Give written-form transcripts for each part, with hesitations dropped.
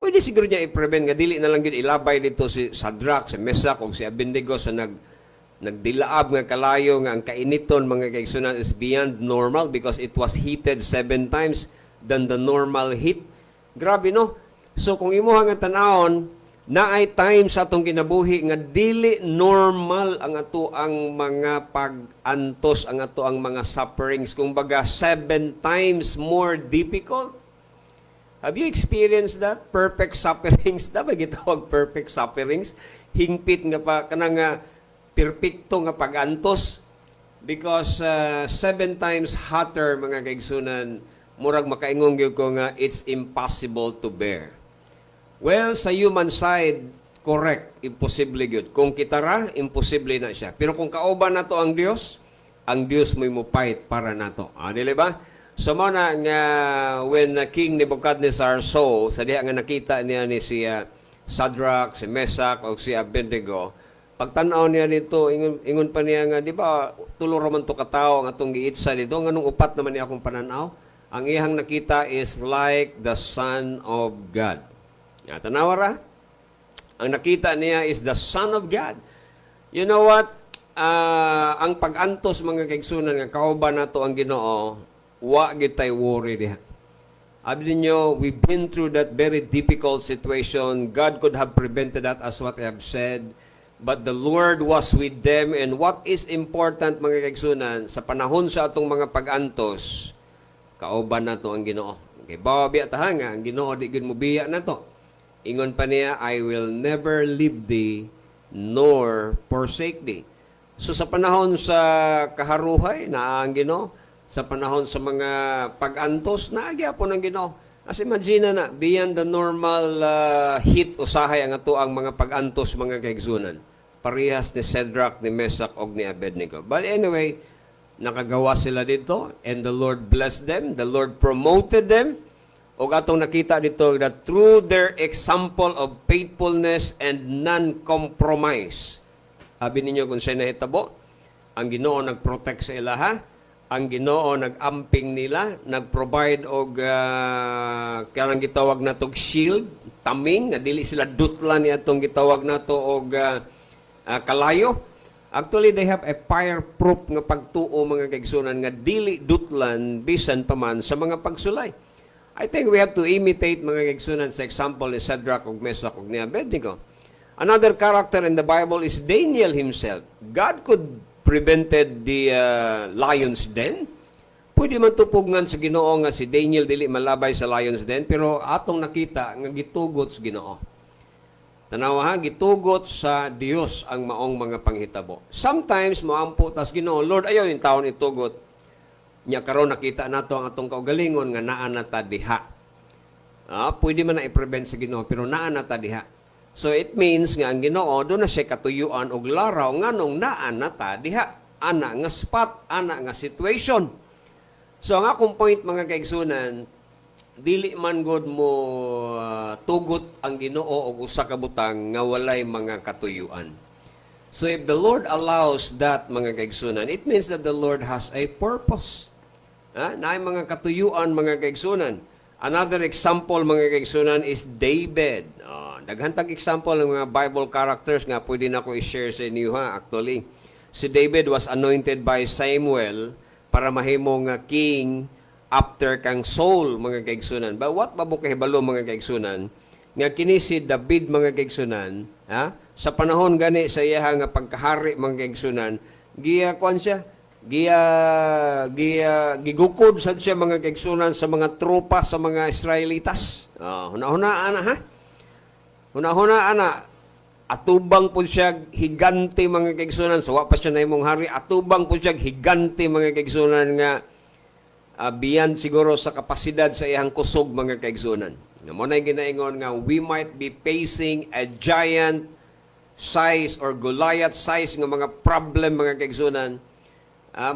Pwede siguro niya i-prevent nga dili na lang gid ilabay dito si Shadrach, si Meshach ug si Abednego sa nagdilaab nga kalayo nga ang kainiton mga kaigsunan is beyond normal because it was heated 7 times than the normal heat. Grabe no. So kung imuha nga tan-awon, naay time sa atong kinabuhi nga dili normal ang ato ang mga pag-antos, ang ato ang mga sufferings, kumbaga 7 times more difficult. Have you experienced that? Perfect sufferings. Dapat gitawag perfect sufferings. Hingpit nga pa, kanang nga perfecto nga pag-antos. Because 7 times hotter, mga kaigsunan, murag makaingong gyud ko nga it's impossible to bear. Well, sa human side, correct, imposible gyud. Kung kitara, imposible na siya. Pero kung kauban nato ang Dios mo'y mo fight para nato. Dili ba? So mo na nga when King Nebuchadnezzar saw, sa diha nga nakita niya ni si Shadrach, si Meshach o si Abednego, pagtan-aw niya dito, ingon pa niya nga, di ba, tulo raman to katawo ang atong giitsa dito, nga nung upat naman niya akong pananaw, ang iyang nakita is like the Son of God. Tanawa ra? Ang nakita niya is the Son of God. You know what? Ang pag-antos mga kaigsunan nga kauban nato ang Ginoo, wa gitay worry diha. Abi ninyo, we've been through that very difficult situation. God could have prevented that as what I have said. But the Lord was with them. And what is important mga kaigsunan, sa panahon sa atong mga pag-antos, kauban nato ang Ginoo. Okay, bawa biya taha nga, ang Ginoo di gid mo biya nato. Ingon pa niya, I will never leave thee nor forsake thee. So sa panahon sa kaharuhay, na ang Ginoo, sa panahon sa mga pag-antos, naagyapon ang Ginoo. As imagine na, beyond the normal heat usahay ang ato ang mga pag-antos mga kaigsunan. Parehas ni Shadrach, ni Meshach, o ni Abednego. But anyway, nakagawa sila dito, and the Lord blessed them, the Lord promoted them, o atong nakita dito that through their example of faithfulness and non-compromise. Sabi ninyo kung siya nahitabo, ang Ginoo nag-protect sa ilaha, ang Ginoo nag-amping nila, nag-provide og kanang gitawag natog shield, taming, nga dili sila dutlan niadtong gitawag nato og kalayo. Actually, they have a fireproof nga pagtuo mga kaigsunan nga dili dutlan bisan pa man sa mga pagsulay. I think we have to imitate mga kaigsunan sa example ni Shadrach ug Meshach ug ni Abednego. Another character in the Bible is Daniel himself. God could prevented the lion's den. Pwede man tupugngan sa Ginoo nga si Daniel dili malabay sa lion's den, pero atong nakita nga gitugot sa Ginoo. Tanawa ha, gitugot sa Dios ang maong mga panghitabo. Sometimes moampo tas Ginoo, Lord, ayaw yung taon itugot. Nya karon nakita nato ang atong kaugalingon nga naa na ta diha. Pwede man na i-prevent sa Ginoo, pero naa na ta diha. So it means nga ang Ginoo do na siya katuyuan og laraw nganong naa na ta diha, ana nga spot, ana nga situation. So ang akong point mga kaigsunan, dili man gud mo tugot ang Ginoo og usa ka butang nga walay mga katuyuan. So if the Lord allows that mga kaigsunan, it means that the Lord has a purpose. Naay mga katuyuan mga kaigsunan. Another example mga kaigsunan is David. Daghantag example ng mga Bible characters nga pwede na ko i-share sa inyo ha. Actually, si David was anointed by Samuel para mahimong king after kang Saul mga kaigsunan. But what mabukahibalo mga kaigsunan? Nga kini si David mga kaigsunan, sa panahon gani sa iya nga pagkahari mga kaigsunan, gigukod sad siya mga kaigsunan sa mga tropa sa mga Israelitas. Huna-huna ana ha. Huna-huna ana, atubang po siya higante mga kaigsunan. So, pa siya na imong hari, atubang po siya higante mga kaigsunan nga beyond siguro sa kapasidad sa iyang kusog mga kaigsunan. Mo na ginaingon nga we might be facing a giant size or Goliath size nga mga problem mga kaigsunan.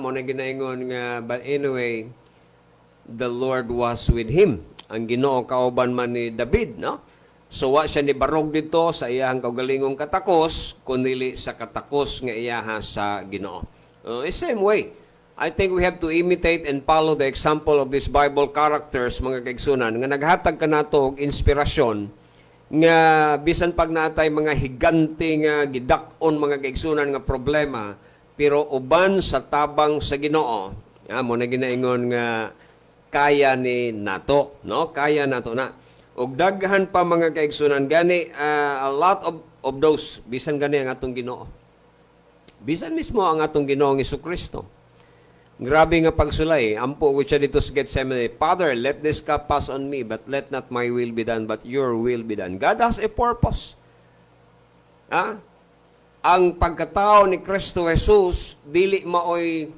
Mo na ginaingon nga, but anyway, the Lord was with him. Ang Ginoo kauban man ni David, no? So, wa siya ni barog dito sa iyang kaugalingong katakos, kundi sa katakos nga iyaha sa Ginoo. Same way, I think we have to imitate and follow the example of these Bible characters, mga kaigsunan, nga naghatag ka nato og inspirasyon nga bisan pag naatay mga higante nga gidak-on mga kaigsunan nga problema, pero uban sa tabang sa Ginoo, mo na ginaingon nga kaya ni nato, no? Kaya nato na. Ug daghan pa mga kaigsunan gani, a lot of those bisan gani ang atong Ginoo. Bisan mismo ang atong Ginoong Hesukristo. Grabe nga pagsulay. Ampo ko siya dito sa Gethsemane. Father, let this cup pass on me, but let not my will be done, but your will be done. God has a purpose. Ang pagkatao ni Kristo Jesus, dili maoy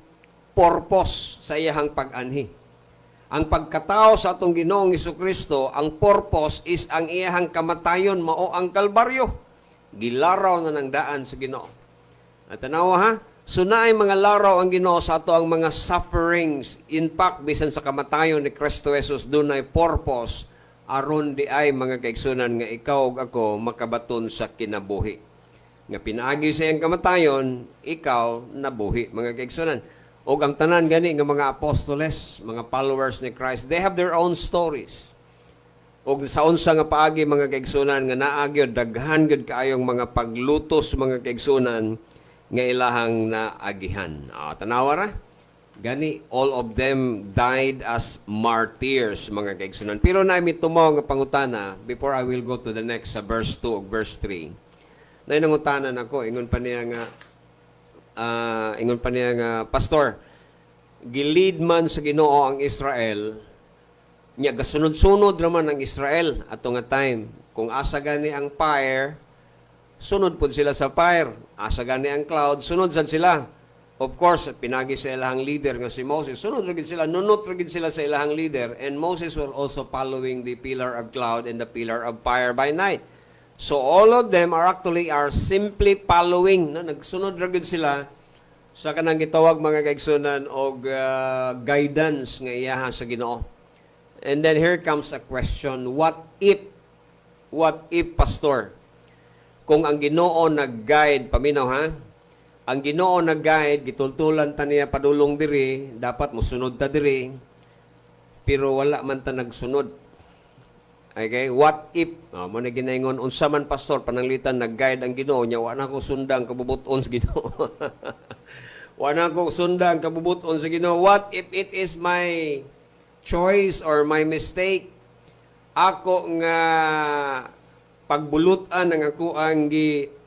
purpose sa iyahang pag-anhi. Ang pagkatao sa atong Ginoong Hesukristo, ang purpose is ang iyahang kamatayon mao ang Kalbaryo. Gilaraw na ng daan sa Ginoo. At tanawa ha, so naay mga laraw ang Ginoo sa ato ang mga sufferings. In fact, bisan sa kamatayon ni Kristo Jesus, doon ay purpose aron di ay mga kaigsunan nga ikaw ug ako makabaton sa kinabuhi. Nga pinaagi sa iyang kamatayon, ikaw nabuhi mga kaigsunan. O ang tanan gani nga mga apostoles, mga followers ni Christ, they have their own stories. O sa unsa nga paagi mga kaigsunan nga naagyo daghan gud kaayong mga paglutos mga kaigsunan nga ilahang naagihan. Tanawa ra. Gani, all of them died as martyrs, mga kaigsunan. Pero na mitumaw nga pangutana, before I will go to the next verse 2 o verse 3. Na inangutanan ako, ingon pa niya nga, Pastor, gilid man sa Ginoo ang Israel, niya gasunod-sunod naman ang Israel ato nga time. Kung asa gani ang fire, sunod po sila sa fire. Asa gani ang cloud, sunod sad sila. Of course, pinagi sa ilahang leader nga si Moses. Sunod rin sila, nunot rin sila sa ilahang leader. And Moses was also following the pillar of cloud and the pillar of fire by night. So all of them are simply following. No? Nagsunod rin sila sa kanang gitawag mga kaigsunan o guidance nga iyaha sa Ginoo. And then here comes a question, what if, Pastor? Kung ang Ginoo nag-guide, paminaw ha, ang Ginoo nag-guide, gitultulan ta niya padulong diri, dapat mosunod ta diri, pero wala man ta nagsunod. Okay, what if, mo na ginaingon, unsa man pastor, pananglitan nag-guide ang Ginoo niya, wala ko sundang kabubuton sa Ginoo. Wala ko sundang kabubuton sa Ginoo. What if it is my choice or my mistake? Ako nga pagbulutan ng ako ang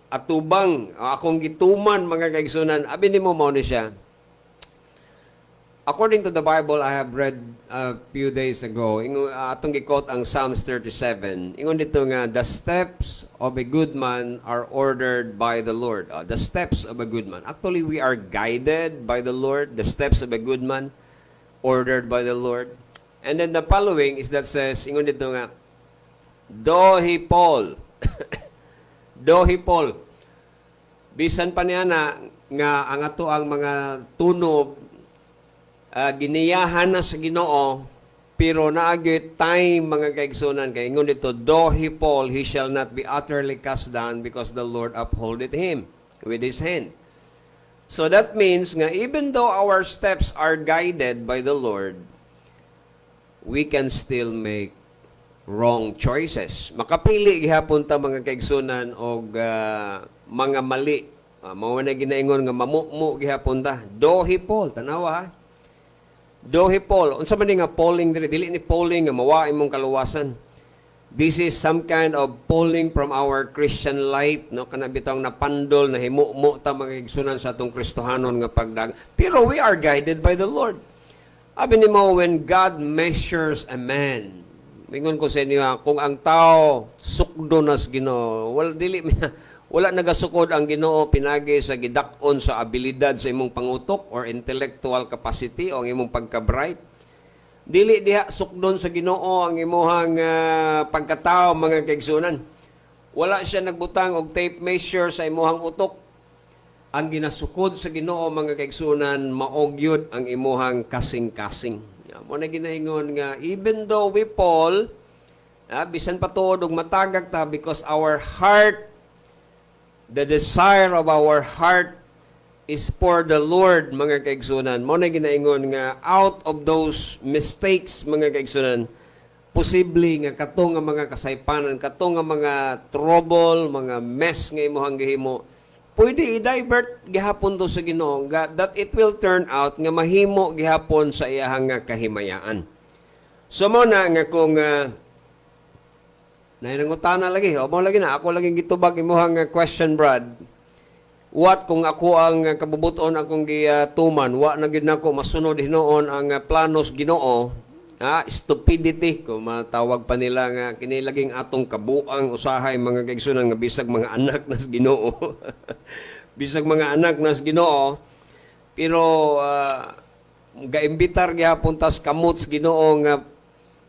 atubang, akong gituman mga kaigsunan, abi ni mo ni siya. According to the Bible I have read a few days ago, atong gi-quote ang Psalms 37. Ingon dito nga, the steps of a good man are ordered by the Lord. The steps of a good man. Actually, we are guided by the Lord. The steps of a good man ordered by the Lord. And then the following is that says, ingon dito nga, though he fall, bisan pa niya na nga ang ato ang mga tunog giniyahan na sa Ginoo, pero naagit time mga kaigsunan kay ingon dito, though he fall, he shall not be utterly cast down because the Lord upholdeth him with his hand. So that means nga even though our steps are guided by the Lord, we can still make wrong choices. Makapili gihapon ta mga kaigsunan og mga mali. Mao na ginaingon nga mamumu gihapon ta. Though he fall, tanawa ha. Though he fall, unsa man nga falling dili ni falling nga mawa imong kaluwasan. This is some kind of falling from our Christian life, no, kana bitong napandol na himumo ta mga kaigsunan sa atong Kristohanon nga pagdag. Pero we are guided by the Lord. Abi ni mo, when God measures a man, mingon ko sa inyo, kung ang tao sukdo na sa Ginoo, wala nagasukod ang Ginoo pinagi sa gidakon sa abilidad sa imong pangutok or intellectual capacity o ang imong pagka-bright. Dili diha sukdon sa Ginoo ang imong pagkatao mga kaigsunan. Wala siya nagbutang og tape measure sa imong utok. Ang ginasukod sa Ginoo mga kaigsunan maogyod ang imong kasing-kasing. Mo na ginaingon nga even though we fall, bisan pa tuod og matagak ta because our heart, the desire of our heart is for the Lord mga kaigsunan. Mo na ginaingon nga out of those mistakes mga kaigsunan, posible nga kato nga mga kasaypanan, kato nga mga trouble, mga mess nga imuhang gihimo, pwede i-divert gihapon to sa Ginoo that it will turn out nga mahimo gihapon sa iyahang nga kahimayaan. So mo na nga kung nanangutana lagi, o mo lagi na, ako lagi gitubag imuhang question, Brad. What kung ako ang kabubuton akong gituman, wa na gid nako masunod hinoon ang planos Ginoo, stupidity kung matawag pa nila nga kinilaging atong kabuang usahay mga kaigsunan nga bisag mga anak nas Ginoo. Bisag mga anak nas Ginoo, pero gaimbitar gyapon tas kamuts Ginoo nga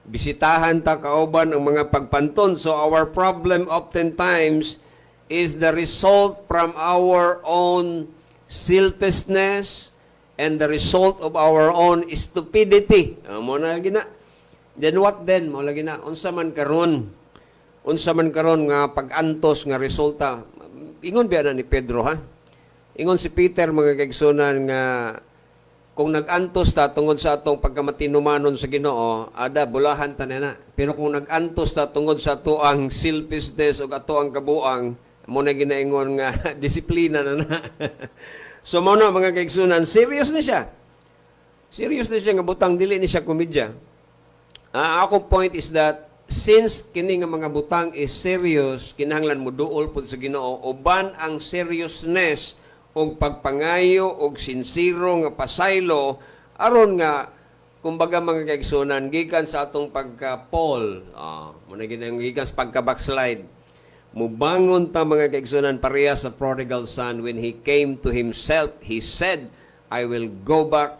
bisitahan ta kauban ang mga pagpanton. So our problem oftentimes is the result from our own selfishness and the result of our own stupidity. Mo na gina. Then what then? Mo lagi na unsa man karon nga pag-antos nga resulta. Ingon biya na ni Pedro, ha? Ingon si Peter mga kaigsunan nga kung nag-antos ta tungod sa atong pagkamatinumanon sa Ginoo, ada bulahan ta na. Pero kung nag-antos ta tungod sa atoang selfishness o atoang kabuang, mo na ginaingon nga disiplina na. So mo na mga kaigsunan, serious na siya. Serious na siya nga butang, dili ni siya komedya. Ako point is that since kini nga mga butang is serious, kinahanglan mo duol pud sa Ginoo, uban ang seriousness og pagpangayo og sinsiro nga pasaylo aron nga kumbaga mga kaigsunan gikan sa atong pagka-Paul, mo na gikan sa pagka-backslide. Mubangon ta mga kaigsunan pareha sa prodigal son. When he came to himself, he said, I will go back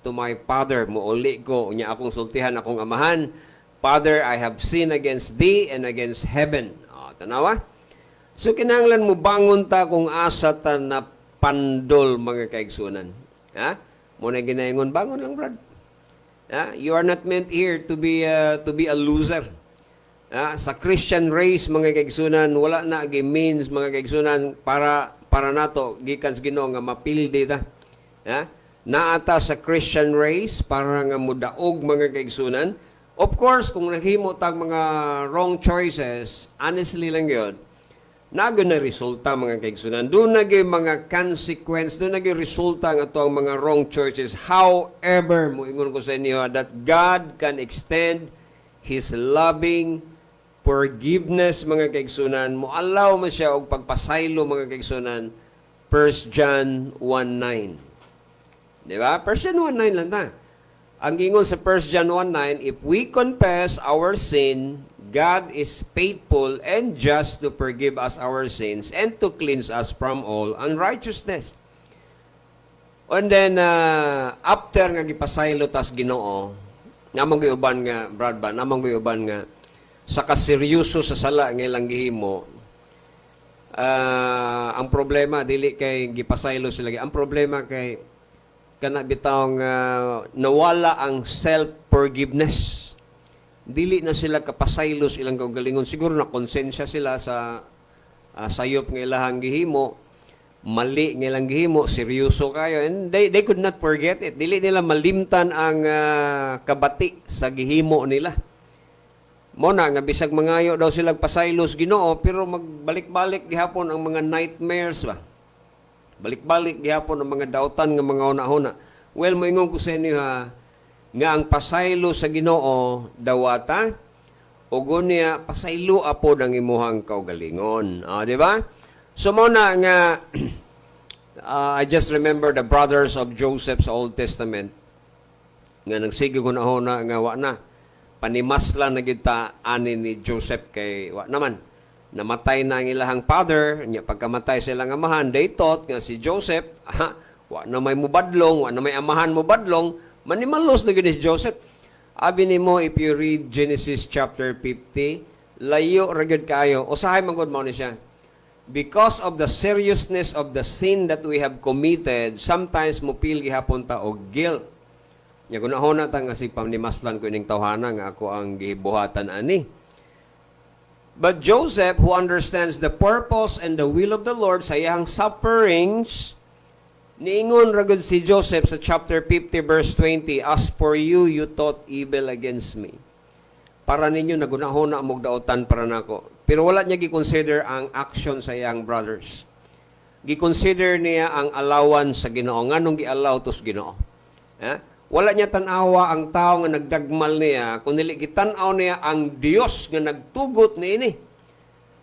to my father. Muuli ko niya akong sultihan akong amahan. Father, I have sinned against thee and against heaven. Tanawa? So kinahanglan mo bangon ta kung asa ta na pandol mga kaigsunan. Muna ginaingon, bangon lang, Brad. You are not meant here to be a loser. Sa Christian race mga kaigsunan, wala na means mga kaigsunan para nato gikan sa Ginoo nga mapildi ta. Naata sa Christian race para nga mudaog mga kaigsunan. Of course, kung naghimo tag mga wrong choices, honestly lang yun, nago na resulta mga kaigsunan. Doon naging mga consequence, doon naging resulta ng ito ang mga wrong choices. However, muingon ko sa inyo that God can extend His loving forgiveness mga kaigsunan. Mualaw mo siya og pagpasaylo mga kaigsunan. 1 John 1:9. Di ba? 1 John 1:9 lang ta. Ang ingon sa 1 John 1:9, if we confess our sin, God is faithful and just to forgive us our sins and to cleanse us from all unrighteousness. And then, after nga gipasaylo tas Ginoo, namang gayuban nga, Brad ba, namang gayuban nga, sa kaseryoso sa sala nga ilang gihimo, ang problema, dili kay gipasaylo sila. Ang problema kay, kana bitawng nawala ang self-forgiveness. Dili na sila kapasaylos ilang kaugalingon. Siguro na konsensya sila sa sayop ng ilahang gihimo, mali ng ilang gihimo, seryoso kayo. And they could not forget it. Dili nila malimtan ang kabati sa gihimo nila. Mona nga bisag mangayo daw silang pasaylos Ginoo, pero magbalik-balik gihapon ang mga nightmares ba. Balik-balik gihapon ang mga dautan nga mga una-una. Well, moingon ko sa inyo nga ang pasaylo sa Ginoo dawata ug unya pasaylo apod ang imuhang kaugalingon. Di ba? So muna nga I just remember the brothers of Joseph sa Old Testament nga nagsige hunahuna nga wa na panimaslan na kita ani ni Joseph kay wa naman namatay na ang ilahang father, nya pagkamatay silang amahan, they thought nga si Joseph, wa na may mubadlong, wa na may amahan mubadlong, manimalos na gini si Joseph. Abi nimo if you read Genesis chapter 50, layo ra gyud kayo. Usahay man gud mao ni siya. Because of the seriousness of the sin that we have committed, sometimes mo feel gihapon ta og guilt. Nya gunahon na ta nga si panimaslan ko ining tawhana nga ako ang gibuhatan ani. But Joseph, who understands the purpose and the will of the Lord sa iyang sufferings, niingon ragod si Joseph sa chapter 50 verse 20, as for you, you thought evil against me. para ninyo nagunahon na mog daotan para nako. Pero wala niya gi-consider ang action sa iyang brothers. Gi-consider niya ang allowance sa Ginoo, nganong gi-allow tos Ginoo. Wala niya tanawa ang tao nga nagdagmal niya, kundi gitan-aw niya ang Dios nga nagtugot niini.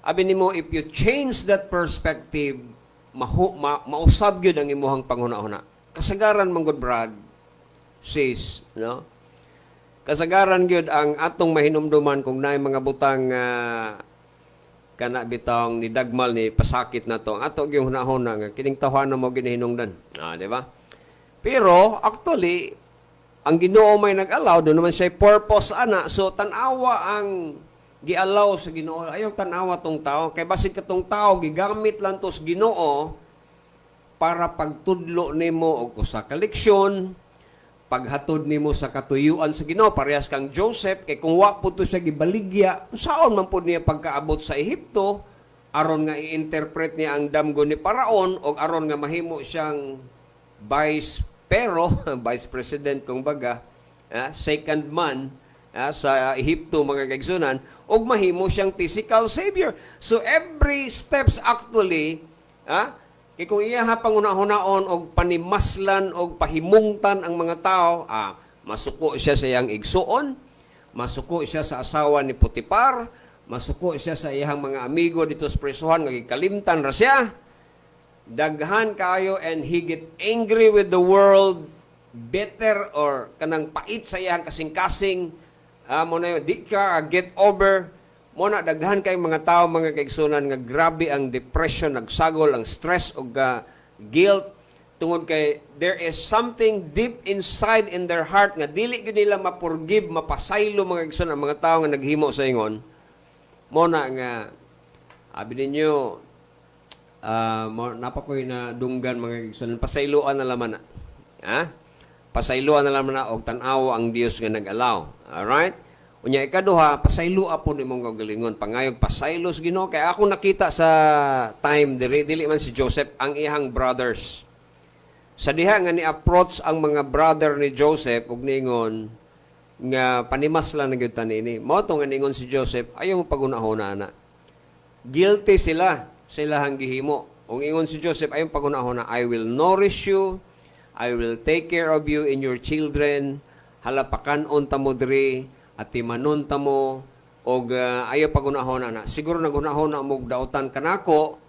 Abi nimo, if you change that perspective, mausab gyud ang imuhang panghuna-huna. Kasagaran man gud brad, sis, no? Kasagaran gyud ang atong mahinumduman kung naay mga butang kana bitang ni dagmal ni pasakit na to. Ato gyud hunahuna nga kining tawhan mo ginihinungdan. Di ba? Pero actually ang Ginoo may nag-allow do naman siya purpose ana. So tan-awa ang gi-allow sa Ginoo. Ayaw tan-awa tong tao kay basig katong tao gigamit lang tos Ginoo para pagtudlo nimo og usa ka leksyon, paghatod nimo sa katuyuan sa Ginoo. Parehas kang Joseph kay kung wa pud to siya gibaligya, saon man pud niya pagkaabot sa Ehipto aron nga i-interpret niya ang damgo ni Paraon o aron nga mahimo siyang vice president kung baga, second man sa Ehipto mga kaigsunan, og mahimo siyang physical savior. So every steps actually, kay kung iya pangunahon og panimaslan og pahimungtan ang mga tao, masuko siya sa iyang igsuon, masuko siya sa asawa ni Putipar, masuko siya sa iyang mga amigo dito sa presuhan nga gikalimtan ra siya. Daghan kayo and he get angry with the world, bitter or kanang pait sa iyang kasing-kasing, mo na di ka get over. Mo na daghan kay mga tao mga kaigsunan nga grabe ang depression, nagsagol ang stress o guilt tungod kay there is something deep inside in their heart nga dili gyud nila mapurgive, mapasaylo mga kaigsunan ang mga tao nga naghimo sa ingon. Mo na nga abi ninyo napakoy na dunggan mga kaigsunan, pasayloan na laman na. Pasayloan na laman na og tan-aw ang Dios nga nag-allow. Alright? Unya ikaduha, pasaylo po nimong kagalingon. Pangayog pasaylos Ginoo kay ako nakita sa time dili man si Joseph ang iyang brothers. Sa diha nga ni-approach ang mga brother ni Joseph ug ningon nga panimaslan na gyud tanini. Mao to nga ningon si Joseph, ayaw mo pagunahon na. Guilty sila sa ilahang gihimo. Ug ingon si Joseph, ayaw pagunahon na, I will nourish you, I will take care of you and your children, halapakan-on ta mo diri, at timanon ta mo, og ayaw pagunahon na. Siguro nagunahon na mong dautan kanako,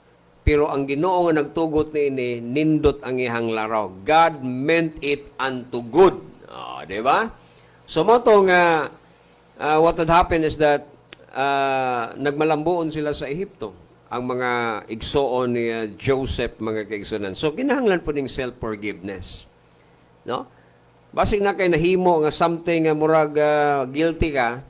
pero ang Ginoo nga nagtugot ni nindot ang ihang laraw. God meant it unto good. Di ba? So mo to nga, what had happened is that nagmalambuon sila sa Ehipto, ang mga igsoon ni Joseph, mga kaigsunan. So kinahanglan po ning self-forgiveness. No? Basig na kay nahimo nga something nga murag guilty ka,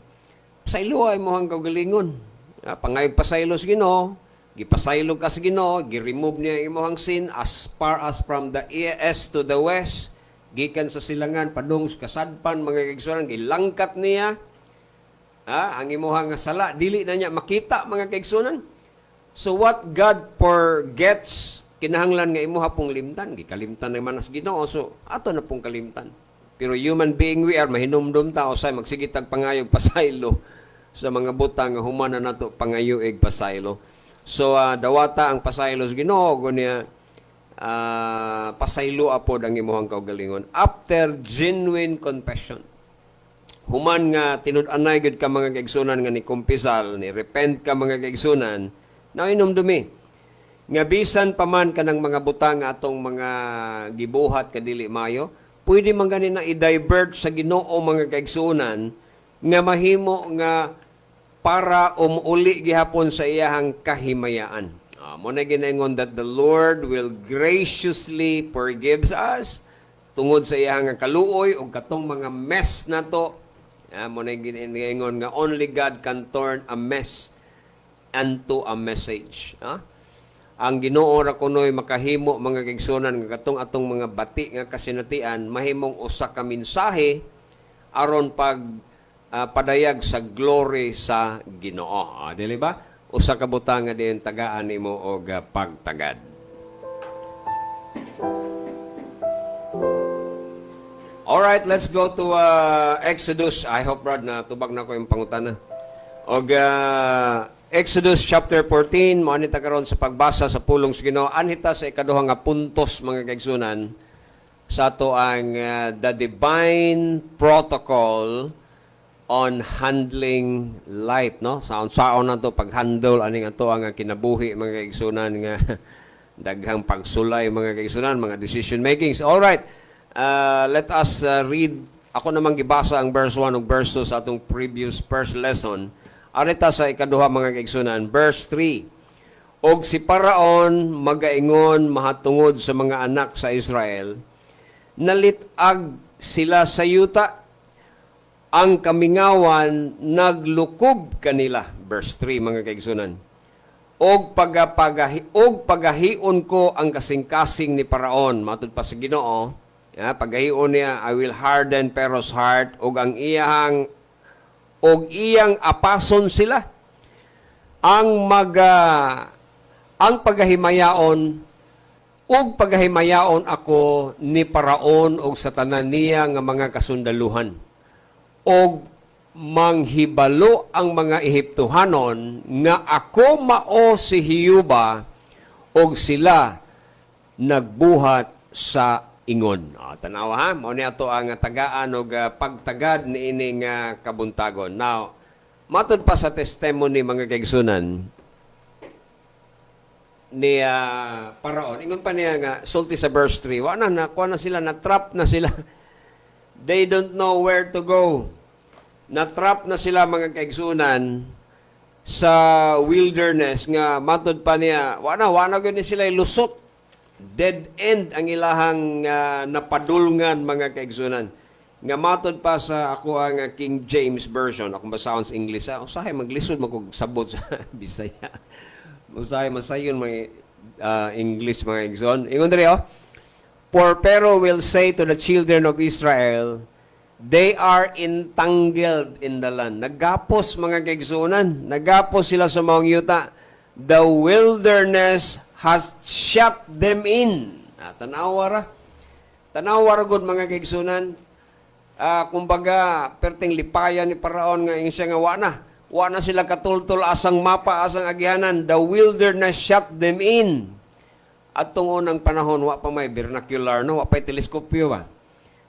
pasaylo ay mo hang kagalingon. Pangayog pasaylos Ginoo, gipasaylog ka sa Ginoo, gi-remove niya imong sin as far as from the east to the west, gikan sa silangan padung sa kasadpan mga kaigsunan, gilangkat niya. Ang imong sala dili na niya makita mga kaigsunan. So what God forgets, kinahanglan nga imuha pong limtan. Gikalimtan naman as Ginoo, so ato na pong kalimtan. Pero human being we are, mahinumdum tao say magsigitag pangayog pasaylo sa mga butang nga humana nato pangayog pasaylo. So dawata ang pasaylo sa Ginoo gunya pasaylo apod ang imuhang kaugalingon after genuine confession. Human nga tinud-anay gud ka mga kaigsunan nga ni kumpisal, ni repent ka mga kaigsunan, na inumdumi. Nga bisan pa man ka ng mga butang atong mga gibuhat kadili mayo, pwede man ganin na i-divert sa Ginoo mga kaigsunan nga mahimo nga para umuuli gihapon sa iyahang kahimayaan. Mo na ginaingon that the Lord will graciously forgives us tungod sa iyahang kaluoy o katong mga mess na to. Mo na ginaingon nga only God can turn a mess unto a message. Ang Ginoo ra kunoy makahimo mga kaigsunan nga katong atong mga bati nga kasinatian mahimong usa ka mensahe aron pag padayag sa glory sa Ginoo. Dili ba? Usa ka butang nga diin tagaan nimo og pagtagad. Alright, let's go to Exodus. I hope, Brad, na tubag na ko yung pangutana. Og Exodus chapter 14, maanita karon sa pagbasa sa pulong sa Ginoo. Anhita sa ikaduha nga puntos, mga kaigsunan, sa ato ang the divine protocol on handling life, no? Saon na to pag-handle aning ato ang kinabuhi, mga kaigsunan, nga daghang pagsulay, mga kaigsunan, mga decision makings. All right. Let us read. Ako namang gibasa ang verse 1 ug verse 2 sa atong previous first lesson. Arita sa ikaduha, mga kaigsunan, verse 3. Og si Paraon magaingon mahatungod sa mga anak sa Israel, nalitag sila sa yuta, ang kamingawan naglukob kanila. Verse 3, mga kaigsunan. Og pagahion ko ang kasing-kasing ni Paraon, matud pa sa Ginoo, pagahion niya, I will harden Pharaoh's heart, og iyang apason sila. Ang pagahimayaon, og pagahimayaon ako ni Paraon og sa tanan niya nga mga kasundaluhan. Og manghibalo ang mga Ehiptohanon nga ako mao si Hiyuba, og sila nagbuhat sa ingon. Tanawa ha, mao ni ato ang tagaan og pagtagad ni ining kabuntagon. Now, matud pa sa testimony, mga kaigsunan, ni Paraon, ingon pa niya nga sulti sa verse 3, wa na sila, na-trap na sila. They don't know where to go. Na-trap na sila, mga kaigsunan, sa wilderness nga matud pa niya, wa na gyud ni sila lusot. Dead end ang ilahang napadulngan, mga kaigsunan. Nga matod pa sa ako ang King James Version, akong basahon sa English, usahay maglisod magkog-sabot sa Bisaya. Usahay masayon mga English, mga kaigsunan. Ingon diri, For Pharaoh will say to the children of Israel, they are entangled in the land. Nagapos, mga kaigsunan. Nagapos sila sa maong yuta. The wilderness has shut them in. Tanawara gud, mga kaigsunan. Kumbaga, perting lipayan ni Paraon nga siya nga wa na sila katultol asang mapa, asang agianan. The wilderness shut them in. At tong unang panahon, wa pa may vernacular, no? Wa pa teleskopyo ba?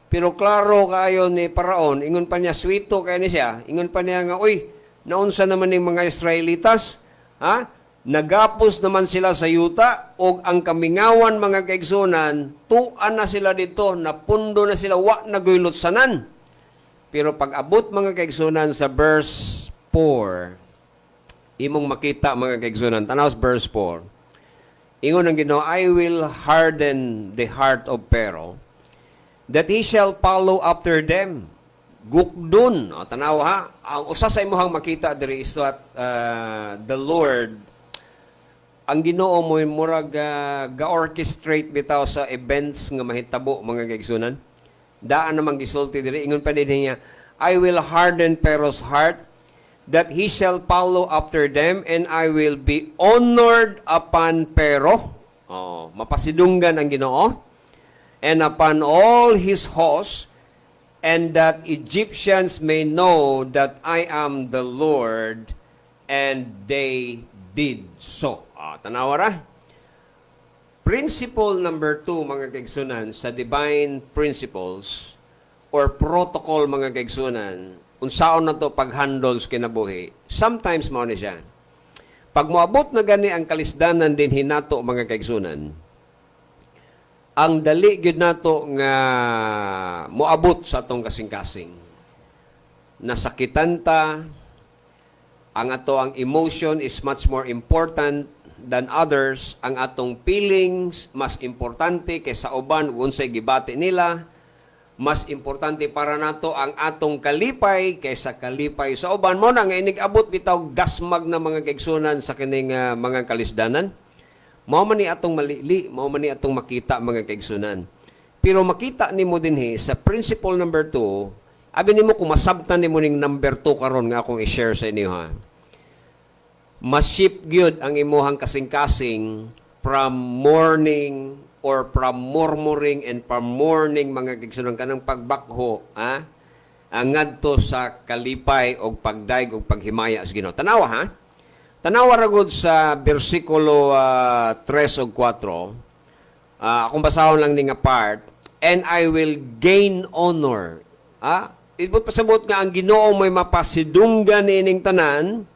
Pero klaro kayo ni Paraon, ingon pa niya, swito kayo ni siya, ingon pa niya nga, uy, naunsa naman ng mga Israelitas, nagapos naman sila sa yuta, og ang kamingawan, mga kaigsunan, tuan na sila dito, napundo na sila, wa nagulot sanan. Pero pag abot, mga kaigsunan, sa verse 4, imong makita, mga kaigsunan, tanaw sa verse 4, ingon ang Ginoo, I will harden the heart of Pharaoh, that he shall follow after them. Gukdun. Tanaw ha, ang usa sa imuhang makita diri is that the Lord, ang Ginoo mo murag ga-orchestrate bitaw sa events nga mahitabo, mga kaigsunan. Daan namang gisulti diri, ingon pa din niya, I will harden Pharaoh's heart, that he shall follow after them, and I will be honored upon Pharaoh. Mapasidunggan ang Ginoo, and upon all his hosts, and that Egyptians may know that I am the Lord, and they did so. Tanawara. Principle number 2, mga kaigsunan, sa divine principles or protocol, mga kaigsunan, unsaon na to pag-handle sa kinabuhi. Sometimes mao ni siya. Pag moabot na gani ang kalisdanan din hinato, mga kaigsunan, ang dali gyud nato nga moabot sa atong kasing-kasing. Nasakitan ta, ang emotion is much more important than others. Ang atong feelings mas importante kaysa uban unsay gibati nila. Mas importante para nato ang atong kalipay kaysa kalipay sa uban. Mo na nga inig-abot bitaw dasmag na, mga kaigsunan, sa kining mga kalisdanan. Mao man ni atong malili, mao man ni atong makita, mga kaigsunan. Pero makita nimo dinhi sa principle number 2, abi nimo kung masabtan nimo ning number 2 karon nga akong i-share sa inyo, ha. Masip gyud ang imuhang kasing-kasing from morning or from murmuring and from mourning mga kaigsunan kanang pagbakho, ngadto sa kalipay o pagdaig o paghimaya sa Ginoo. Tanawa ha. Tanawa ra gud sa bersikulo 3 ug 4. Akong basahon lang ni nga part, and I will gain honor. Ibot pasabot nga ang Ginoo may mapasidunggan niining tanan,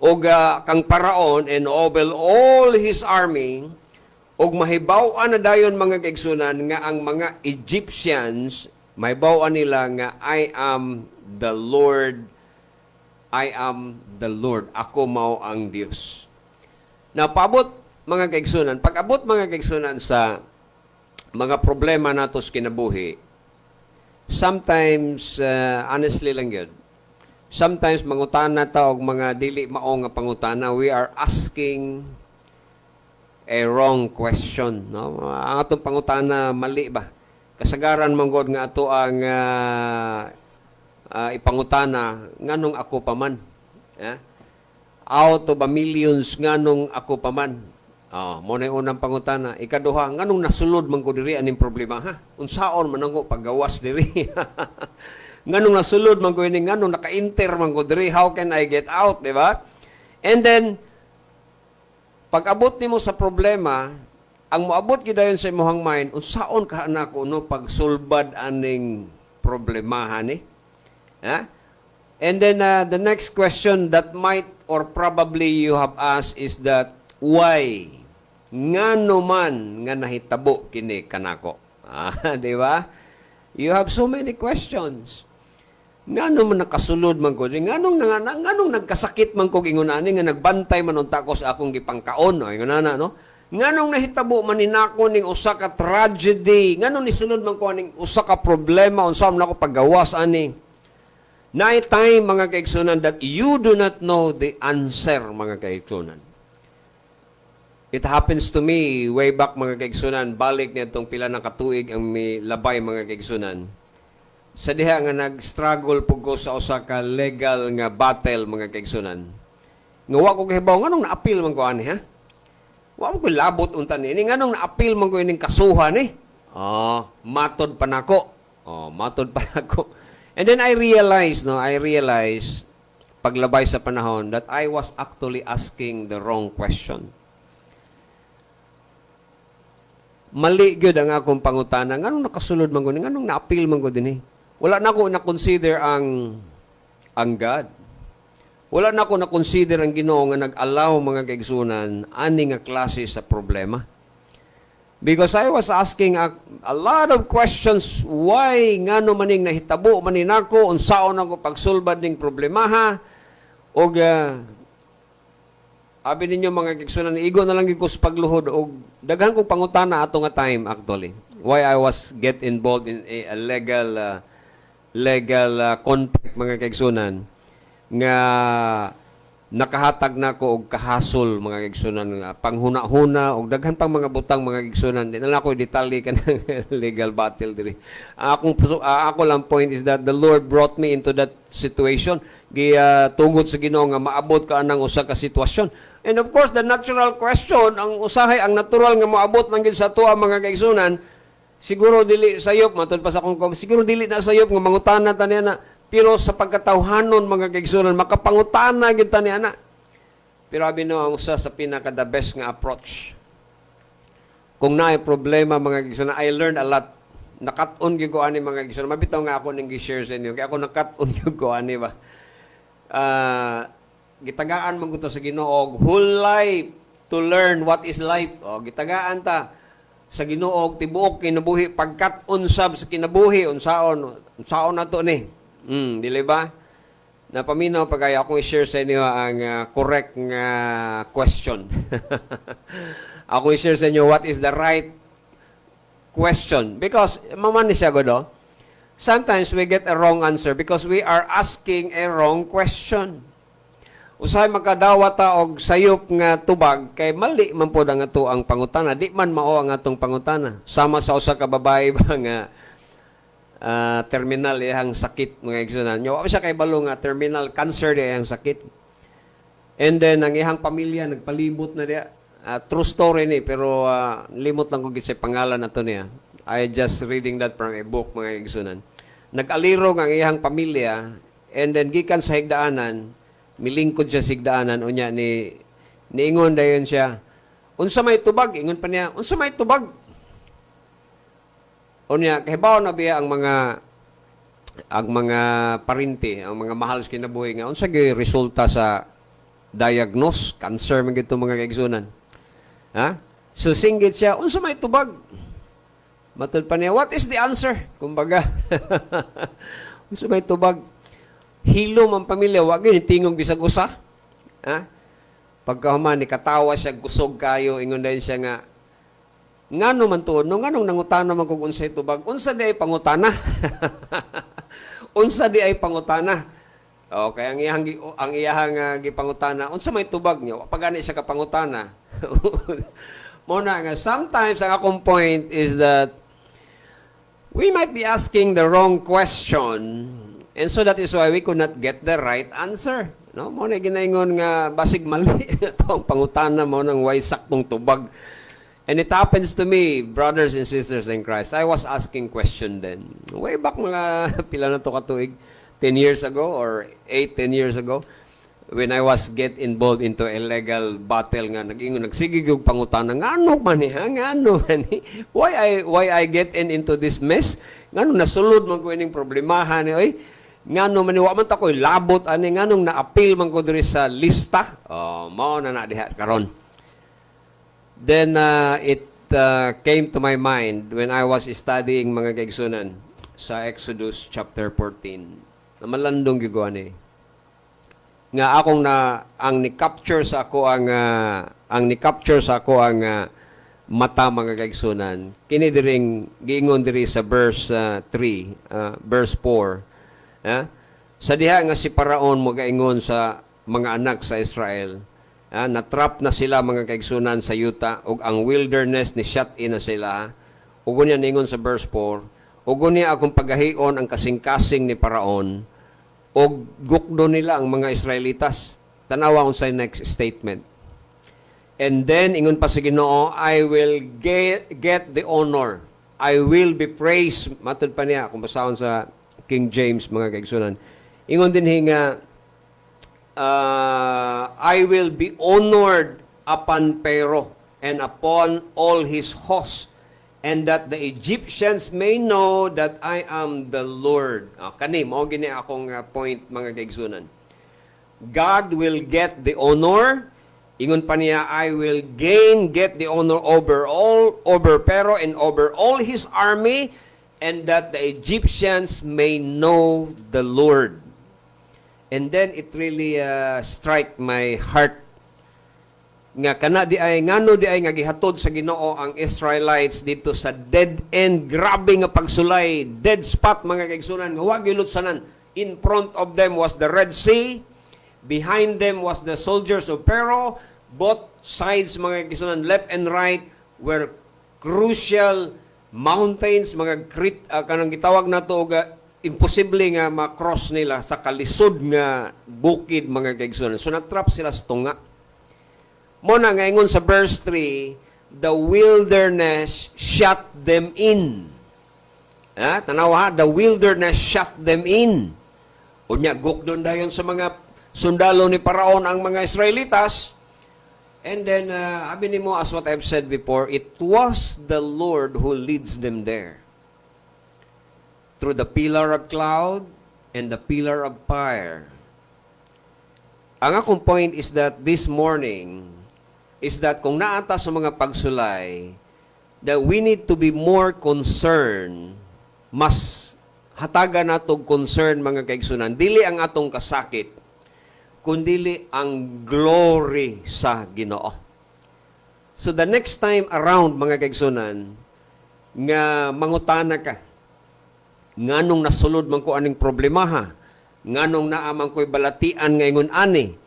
og kang paraon and over all his army, og mahibaw-an na dayon mga kaigsunan nga ang mga Egyptians mahibaw-an nila nga I am the Lord, I am the Lord, ako mao ang Dios. Na paabot mga kaigsunan, pag-abot mga kaigsunan sa mga problema nato sa kinabuhi, sometimes honestly lang yun, sometimes mangutana ta og mga dili mao nga pangutana, we are asking a wrong question, no? Ang atong pangutana mali ba? Kasagaran man gud nga ato ang ipangutana nganong ako pa man. Out of a millions nganong ako pa man. Mo na unang pangutana. Ikaduha, nganong nasulod man ko diri aning problema ha? Unsaon man ako paggawas diri? Nganong nasulod man ko ini, nganong naka-enter man ko diri, how can I get out, di ba? And then pag-abot nimo sa problema, ang moabot gidayon sa imong mind, unsaon ka nako no pagsulbad aning problemahan ni? And then the next question that might or probably you have asked is that why? Ngano man nga nahitabo kini kanako? Di ba? You have so many questions. Ngano man nakasulod man ko? Nganong nagkasakit man ko ingon ani nga nagbantay man unta ko sa akong gipangkaon, ingon ana no? Nganong nahitabo man ninako ning usa ka tragedy? Nganong nisulod man ko ning usa ka problema unsa man ako paggawas ani? Night time mga kaigsunan that you do not know the answer mga kaigsunan. It happens to me way back mga kaigsunan, balik niya itong pila ng katuig ang may labay mga kaigsunan. Sa diha nga nag-struggle po ko sa usa ka legal nga battle mga kaigsunan. Nga wa ko kahibaw, nganong na-appeal man ko ani ha? Wa ko labot unta ni. Nganong na-appeal man ko ining kasuhan eh? Matod pa nako. Matod pa nako. And then I realized paglabay sa panahon that I was actually asking the wrong question. Mali gyud ang akong pangutana, nganong nakasulod man ko, nganong na-appeal man ko dinhi. Wala na ko na-consider ang God. Wala na ko na-consider ang Ginoo nga nag-allow mga kaigsunan ani nga klase sa problema. Because I was asking a lot of questions, why ngano maning nahitabo manin ako, unsaon ako pagsulbad ning problemaha, og abi ninyo mga kaigsunan, igo na lang gyud ko sa pagluhod og daghan kong pangutana ato nga time actually. Why I was get involved in a legal conflict mga kaigsunan nga nakahatag na ko og kahasol mga kaigsunan, panghuna-huna og daghan pang mga butang mga kaigsunan. Di na ako detalye ka ng legal battle diri. Ako lang point is that the Lord brought me into that situation. Tungod sa Ginoo nga maabot ka anang usa ka sitwasyon. And of course, the natural question, ang usahay, ang natural nga maabot lang gid sa tuwa mga kaigsunan, siguro dili sayop, matod pa sa akong siguro dili na sayop nga mangutana ta niya na, pero sa pagkatawhanon mga kaigsunan, makapangutana gid ta niya na. Pero abi no, ang usa sa pinaka the best nga approach. Kung naay problema mga kaigsunan, I learned a lot. Nakat-on gyud ko ani mga kaigsunan. Mabitaw nga ako ning gi-share sa inyo, kaya ako nakat-on gyud ko ani ba. Gitagaan man gud ta sa Ginoo whole life to learn what is life. Gitagaan ta sa Ginoo tibuok kinabuhi pagkat-on sab sa kinabuhi unsaon nato ni. Dili ba? Napaminaw pagay akong i-share sa inyo ang correct nga question. Ako i-share sa inyo what is the right question. Because, maman ni siya godo, sometimes we get a wrong answer because we are asking a wrong question. Usahay makadawa ta og sayop nga tubag, kay mali man po ang ato ang pangutana. Di man mao ang atong pangutana. Sama sa usa ka babae ba nga terminal iyang sakit mga igsunan. Wa siya kay balo nga terminal cancer iyang sakit. And then ang iyang pamilya nagpalibot na diya. true story ni, pero limot lang ko sa pangalan na to niya. I just reading that from a book, mga igsunan. Nag-alirong ang iyang pamilya, and then gikan sa higdaanan, milingkod siya sa higdaanan, unya niingon dayon siya, unsa may tubag? Ingon pa niya, unsa may tubag? Unya, kahibaw na biya ang mga parinti, ang mga mahal sa kinabuhi nga, unsa gyud resulta sa diagnose, cancer man gito mga kaigsunan. Ha? So singgit siya, unsa may tubag? Matod pa niya, what is the answer? Kumbaga, unsa may tubag? Hilom ang pamilya, wag gyud tingog bisag usa. Ha? Pagkahuman ni katawa siya, kusog kayo, ingon dayon siya nga, ngano man tuod, no nganong nangutana man kung unsay tubag? Unsa di ay pangutana? Unsa di ay pangutana? Okay, ang iyahang gipangutana, unsa may tubag niyo? Pagani siya ka pangutana. Muna nga, sometimes ang akong point is that we might be asking the wrong question, and so that is why we could not get the right answer. No, mo na ginaingon nga basig mali itong pangutana mo nang way saktong tubag. And it happens to me, brothers and sisters in Christ. I was asking question then. Way back mga pila na to katuig, 10 years ago or 8-10 years ago, when I was get involved into a legal battle nga, nagsigig yung pangutana, ngano man ngano man why I get into this mess? Ngano nasulod man ko ining problemahan oy? Ngano man wa man ta koy labot ani nganong na-appeal man ko diri sa lista? Mao na diha karon. Then it came to my mind when I was studying mga kaigsunan sa Exodus chapter 14. Na malandong giguan nga akong ang ni-capture sa ako ang mata mga kaigsunan. Kini diring giingon diri sa verse 3, verse 4. Sa diha nga si Paraon mo gaingon sa mga anak sa Israel. Natrap na sila mga kaigsunan sa yuta ug ang wilderness ni shut in na sila. Ug unya ningon sa verse 4, ug unya akong pagahion ang kasing-kasing ni Paraon ug gukdo nila ang mga Israelitas. Tanawa ko sa next statement. And then ingon pa sa Ginoo, I will get the honor. I will be praised. Matod pa niya kung basahon sa King James mga kaigsunan. Ingon din nga I will be honored upon Pharaoh and upon all his hosts, and that the Egyptians may know that I am the Lord. Kani, mao gini akong point mga kaigsunan. God will get the honor. Ingon pa niya, I will get the honor over Pharaoh and over all his army, and that the Egyptians may know the Lord. And then it really strike my heart nga kana di ay ngano di ay nga gihatod sa Ginoo ang Israelites dito sa dead end, grabe nga pagsulay, dead spot mga kaigsunan nga wa gilutsanan. In front of them was the Red Sea, behind them was the soldiers of Pharaoh. Both sides mga kaigsunan, left and right, were crucial mountains, mga kanang gitawag nato og imposible nga ma-cross nila sa kalisod nga bukid mga kaigsunan. So natrap sila sa tunga. Muna nga ingon sa verse 3, the wilderness shut them in. Tanaw ha, the wilderness shut them in. Unya gukdon dayon sa mga sundalo ni Paraon ang mga Israelitas. And then, abi nimo, as what I've said before, it was the Lord who leads them there. Through the pillar of cloud and the pillar of fire. Ang akong point is that this morning, is that kung naata sa mga pagsulay, that we need to be more concerned, mas hataga natong concern mga kaigsunan, dili ang atong kasakit, kundili ang glory sa Ginoo. So the next time around mga kaigsunan, nga mangutana ka, nganong nasulod man ko aning problemaha, nganong naamang ko'y balatian nga ingon ani,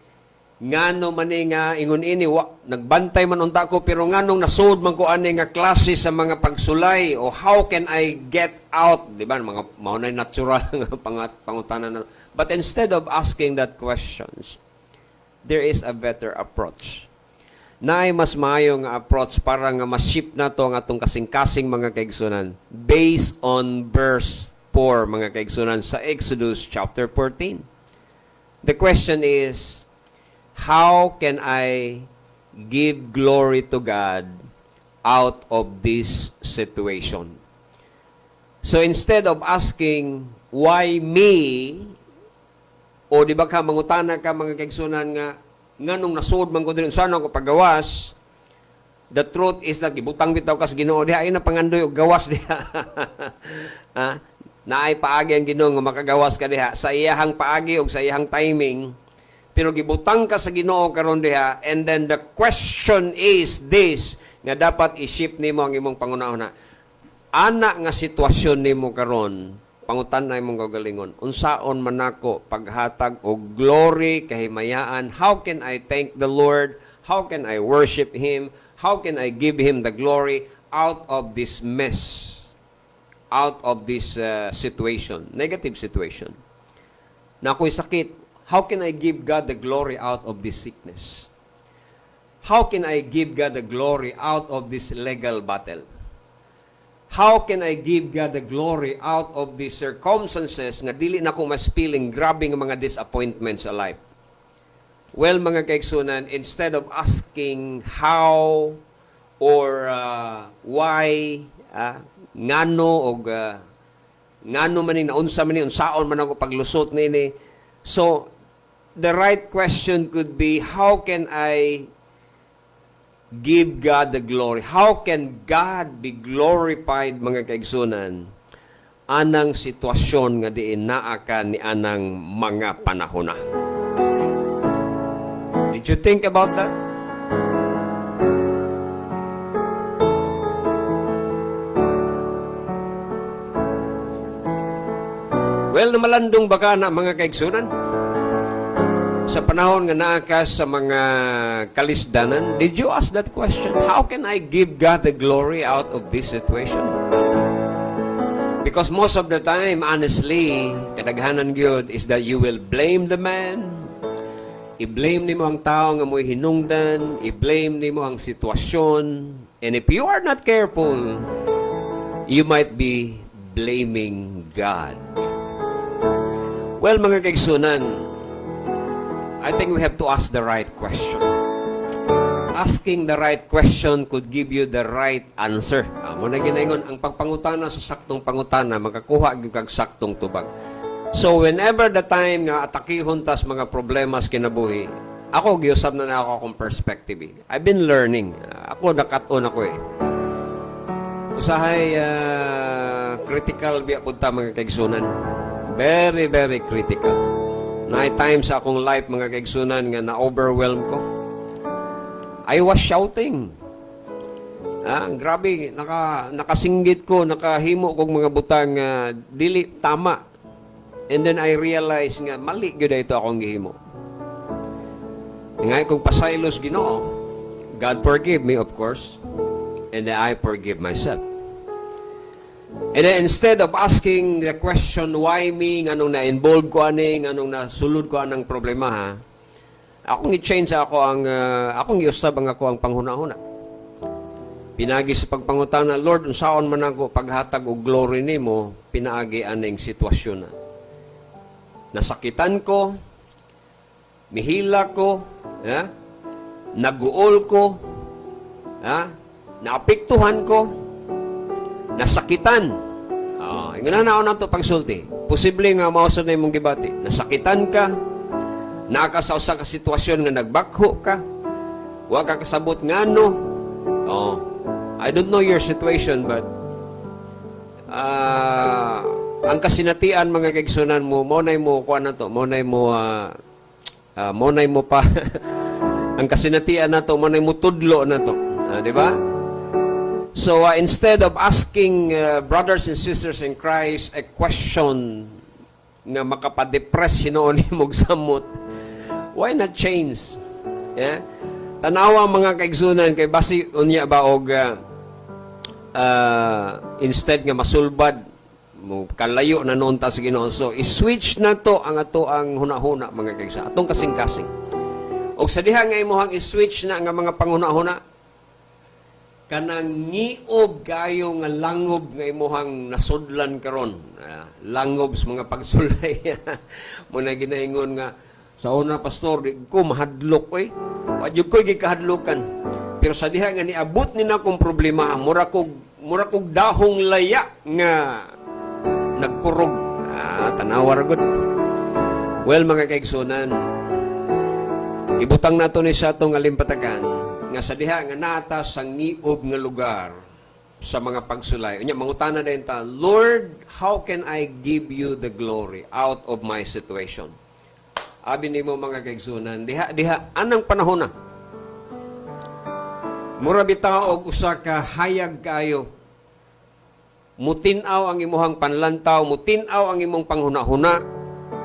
ngano man nga ingon ini nagbantay man unta ko pero nganong nasud man ko ani nga klase sa mga pagsulay o how can I get out, di ba, mga maunay natural nga pangutanan na. But instead of asking that questions, there is a better approach. na ay mas maayo nga approach para nga ma-ship na to ang atong kasing-kasing mga kaigsunan based on verse 4 mga kaigsunan sa Exodus chapter 14. The question is, how can I give glory to God out of this situation? So instead of asking, why me? O di ba ka, mangutana ka mga kaigsunan nga nung nasud man ko din, saan ako paggawas? The truth is that, gibutang bitaw kas Ginoo diha, ay na pangandoy og gawas diha. Naay paagi ang Ginoo nga makagawas ka diha, sa iyahang paagi o sa iyahang timing, pero gibutang ka sa Ginoo karon diha, and then the question is this, nga dapat i-ship nimo ang imong pangunahuna. Ana nga sitwasyon nimo karon, pangutan-ay mong gagalingon, unsaon man nako paghatag og glory kahimayaan? How can I thank the Lord? How can I worship Him? How can I give Him the glory out of this mess? Out of this situation, negative situation? Na ako'y sakit, how can I give God the glory out of this sickness? How can I give God the glory out of this legal battle? How can I give God the glory out of these circumstances nga dili na ko mas feeling grabe nga mga disappointments sa life? Well, mga kaigsunan, instead of asking how or why, ngano o ngano man ni naunsa man ni unsaon man ako paglusot nini. So, the right question could be, how can I give God the glory? How can God be glorified, mga kaigsunan, anang sitwasyon nga diin naa ka ni anang mga panahon na? Did you think about that? Well, namalandong baka na mga kaigsunan? Sa panahon nga naa ka sa mga kalisdanan, did you ask that question? How can I give God the glory out of this situation? Because most of the time, honestly, kadaghanan gyud is that you will blame the man, i-blame nimo ang tao nga mo'y hinungdan, i-blame nimo ang sitwasyon, and if you are not careful, you might be blaming God. Well, mga kaigsunan, I think we have to ask the right question. Asking the right question could give you the right answer. Amo na ginaingon, ang pagpangutana sa saktong pangutana, makakuha gyud kag saktong tubag. So whenever the time nga atakihon tas mga problemas kinabuhi, ako giusab na ako akong perspective. I've been learning. Ako nakat-on ako eh. Usahay critical biya punta mga kaigsunan. Very, very critical. Night times sa akong life, mga kaigsunan, nga na-overwhelm ko. I was shouting. Grabe, nakasinggit ko, nakahimo kong mga butang dili tama. And then I realized nga, mali gyud ito akong gihimo. Ngay kong pasaylos Ginoo, God forgive me, of course, and then I forgive myself. And then instead of asking the question, why me, anong na-involve ko ani, anong nasulod ko anang problema ha, akong i-change ako akong i-usab ang ako ang panghuna-huna. Pinagi sa pagpangutana, Lord, unsaon man ako paghatag og glory nimo, pinaagi aning sitwasyon na. Nasakitan ko, mihila ko, naguol ko, naapektuhan ko, nasakitan. Ingana na to pagsulti. Posible nga mausad na imong gibati. Nasakitan ka, nakasausa ka sitwasyon nga nagbakho ka, wa ka kasabot ngano. I don't know your situation, but ang kasinatian mga kaigsunan mo, monay mo kuan na to, monay mo pa ang kasinatian na to, monay mo tudlo na to, di ba? So instead of asking brothers and sisters in Christ a question nga makapadepress hinoon imong samot, why not change? Tanawa mga kaigsunan kay basi unya ba og instead nga masulbad mo kalayo na noon ta sa Ginoo. So i-switch na to ang ato ang hunahuna mga kaigsunan, atong kasing-kasing. O sa diha nga imuhang i-switch na nga mga panghuna-huna, kanang ngiob kayo nga langob nga imuhang nasudlan karon. Langob sa mga pagsulay. Muna ginaingon nga, sa una, pastor, di ko mahadlok eh. Wadyo ko'y gikahadlokan. Pero sa diha nga niabot ni na kong problema, mura kog dahong laya nga nagkurog. Tanawar good. Well, mga kaigsunan, ibutang nato ni sa itong alimpatagan nga sa diha nga nata sa ngiob nga lugar sa mga pagsulay. Unya, mangutana din ta, Lord, how can I give you the glory out of my situation? Abi nimo mga kaigsunan, diha anang panahon na. Mura bitaw og usa ka hayag kayo. Mutinaw ang imuhang panlantaw, mutinaw ang imong panghuna-huna,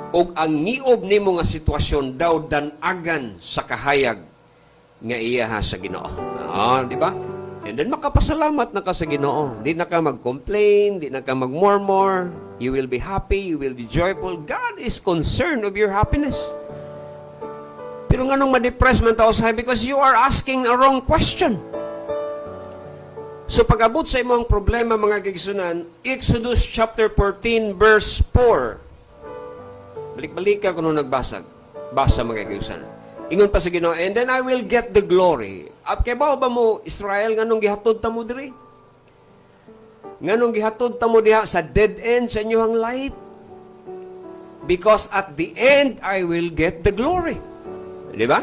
ug ang ngiob nimo nga sitwasyon daw danagan sa kahayag nga iya sa Ginoo. Di ba? And then makapasalamat na ka sa Ginoo. Di na ka mag-complain, di na ka mag-murmur. You will be happy, you will be joyful. God is concerned of your happiness. Pero nga nung ma-depress man tao sa because you are asking a wrong question. So pag-abot sa imong problema mga kaigsunan, Exodus chapter 14 verse 4. Balik-balik ka kung nagbasag. Basa mga kaigsunan. Ingon pa sa Ginoo, and then I will get the glory. At kay ba mo, Israel, nga nung gihatod ta mo diri? Nga nung gihatod ta mo diha sa dead end sa inyong life? Because at the end, I will get the glory. Di ba?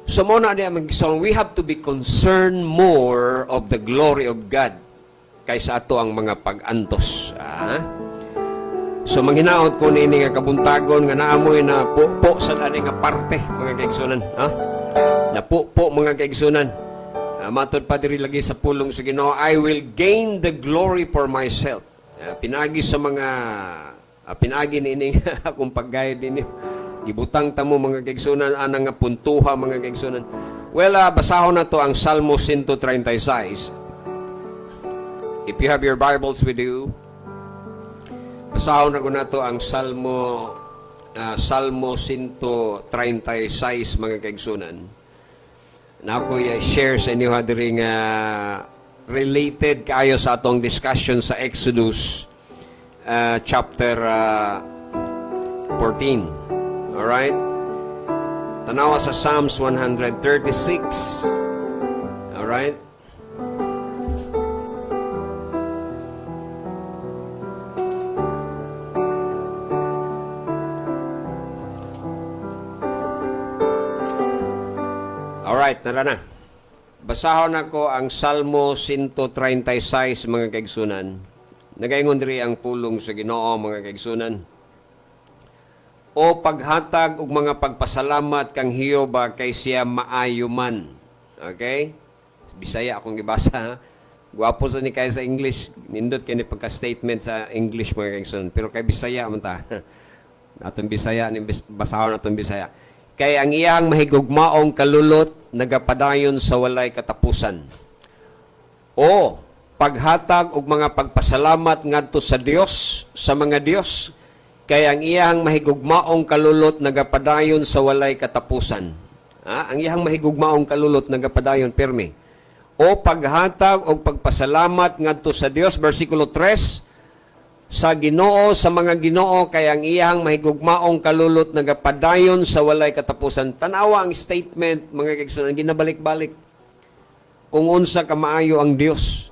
So muna diya, so we have to be concerned more of the glory of God kaysa ato ang mga pag-antos. So manghinaot ko nini nga kabuntagon nga naamoy na po sa dani nga parte mga kaigsunan, na po mga kaigsunan. Matod pa diri lagi sa pulong sa Ginoo, I will gain the glory for myself. Pinagi sa mga pinagi nini akong paggayad ninyo. Gibutang ta mo mga kaigsunan anang nga puntuha mga kaigsunan. Well, basahon na to ang Salmo 136. If you have your Bibles with you, basahon na ko na to ang Salmo 136 mga kaigsunan. Na ako i-share sa inyo hadring related kayo sa atong discussion sa Exodus chapter 14. Alright? Tanawa sa Psalms 136. Alright? Alright, tara na. Basahon ako ang Salmo 136 mga kaigsunan. Nagaingon diri ang pulong sa Ginoo mga kaigsunan. O paghatag og mga pagpasalamat kang Hioba kay siya maayo man. Okay? Bisaya akong gibasa. Guwapo sa ni kay sa English. Nindot kay ni pagka-statement sa English mga kaigsunan. Pero kay Bisaya man ta. Atong Bisaya, basahon atong Bisaya. Kay ang iyang mahigugmaong kalulot nagapadayon sa walay katapusan. O paghatag og mga pagpasalamat ngadto sa Dios, sa mga Dios, kay ang iyang mahigugmaong kalulot nagapadayon sa walay katapusan. Ang iyang mahigugmaong kalulot nagapadayon pirmi. O paghatag og pagpasalamat ngadto sa Dios, versikulo 3, sa Ginoo, sa mga Ginoo, kay ang iyang mahigugmaong kalulot nagapadayon sa walay katapusan. Tanawa ang statement, mga kaigsunan, ginabalik-balik. Kung unsa kamaayo ang Dios.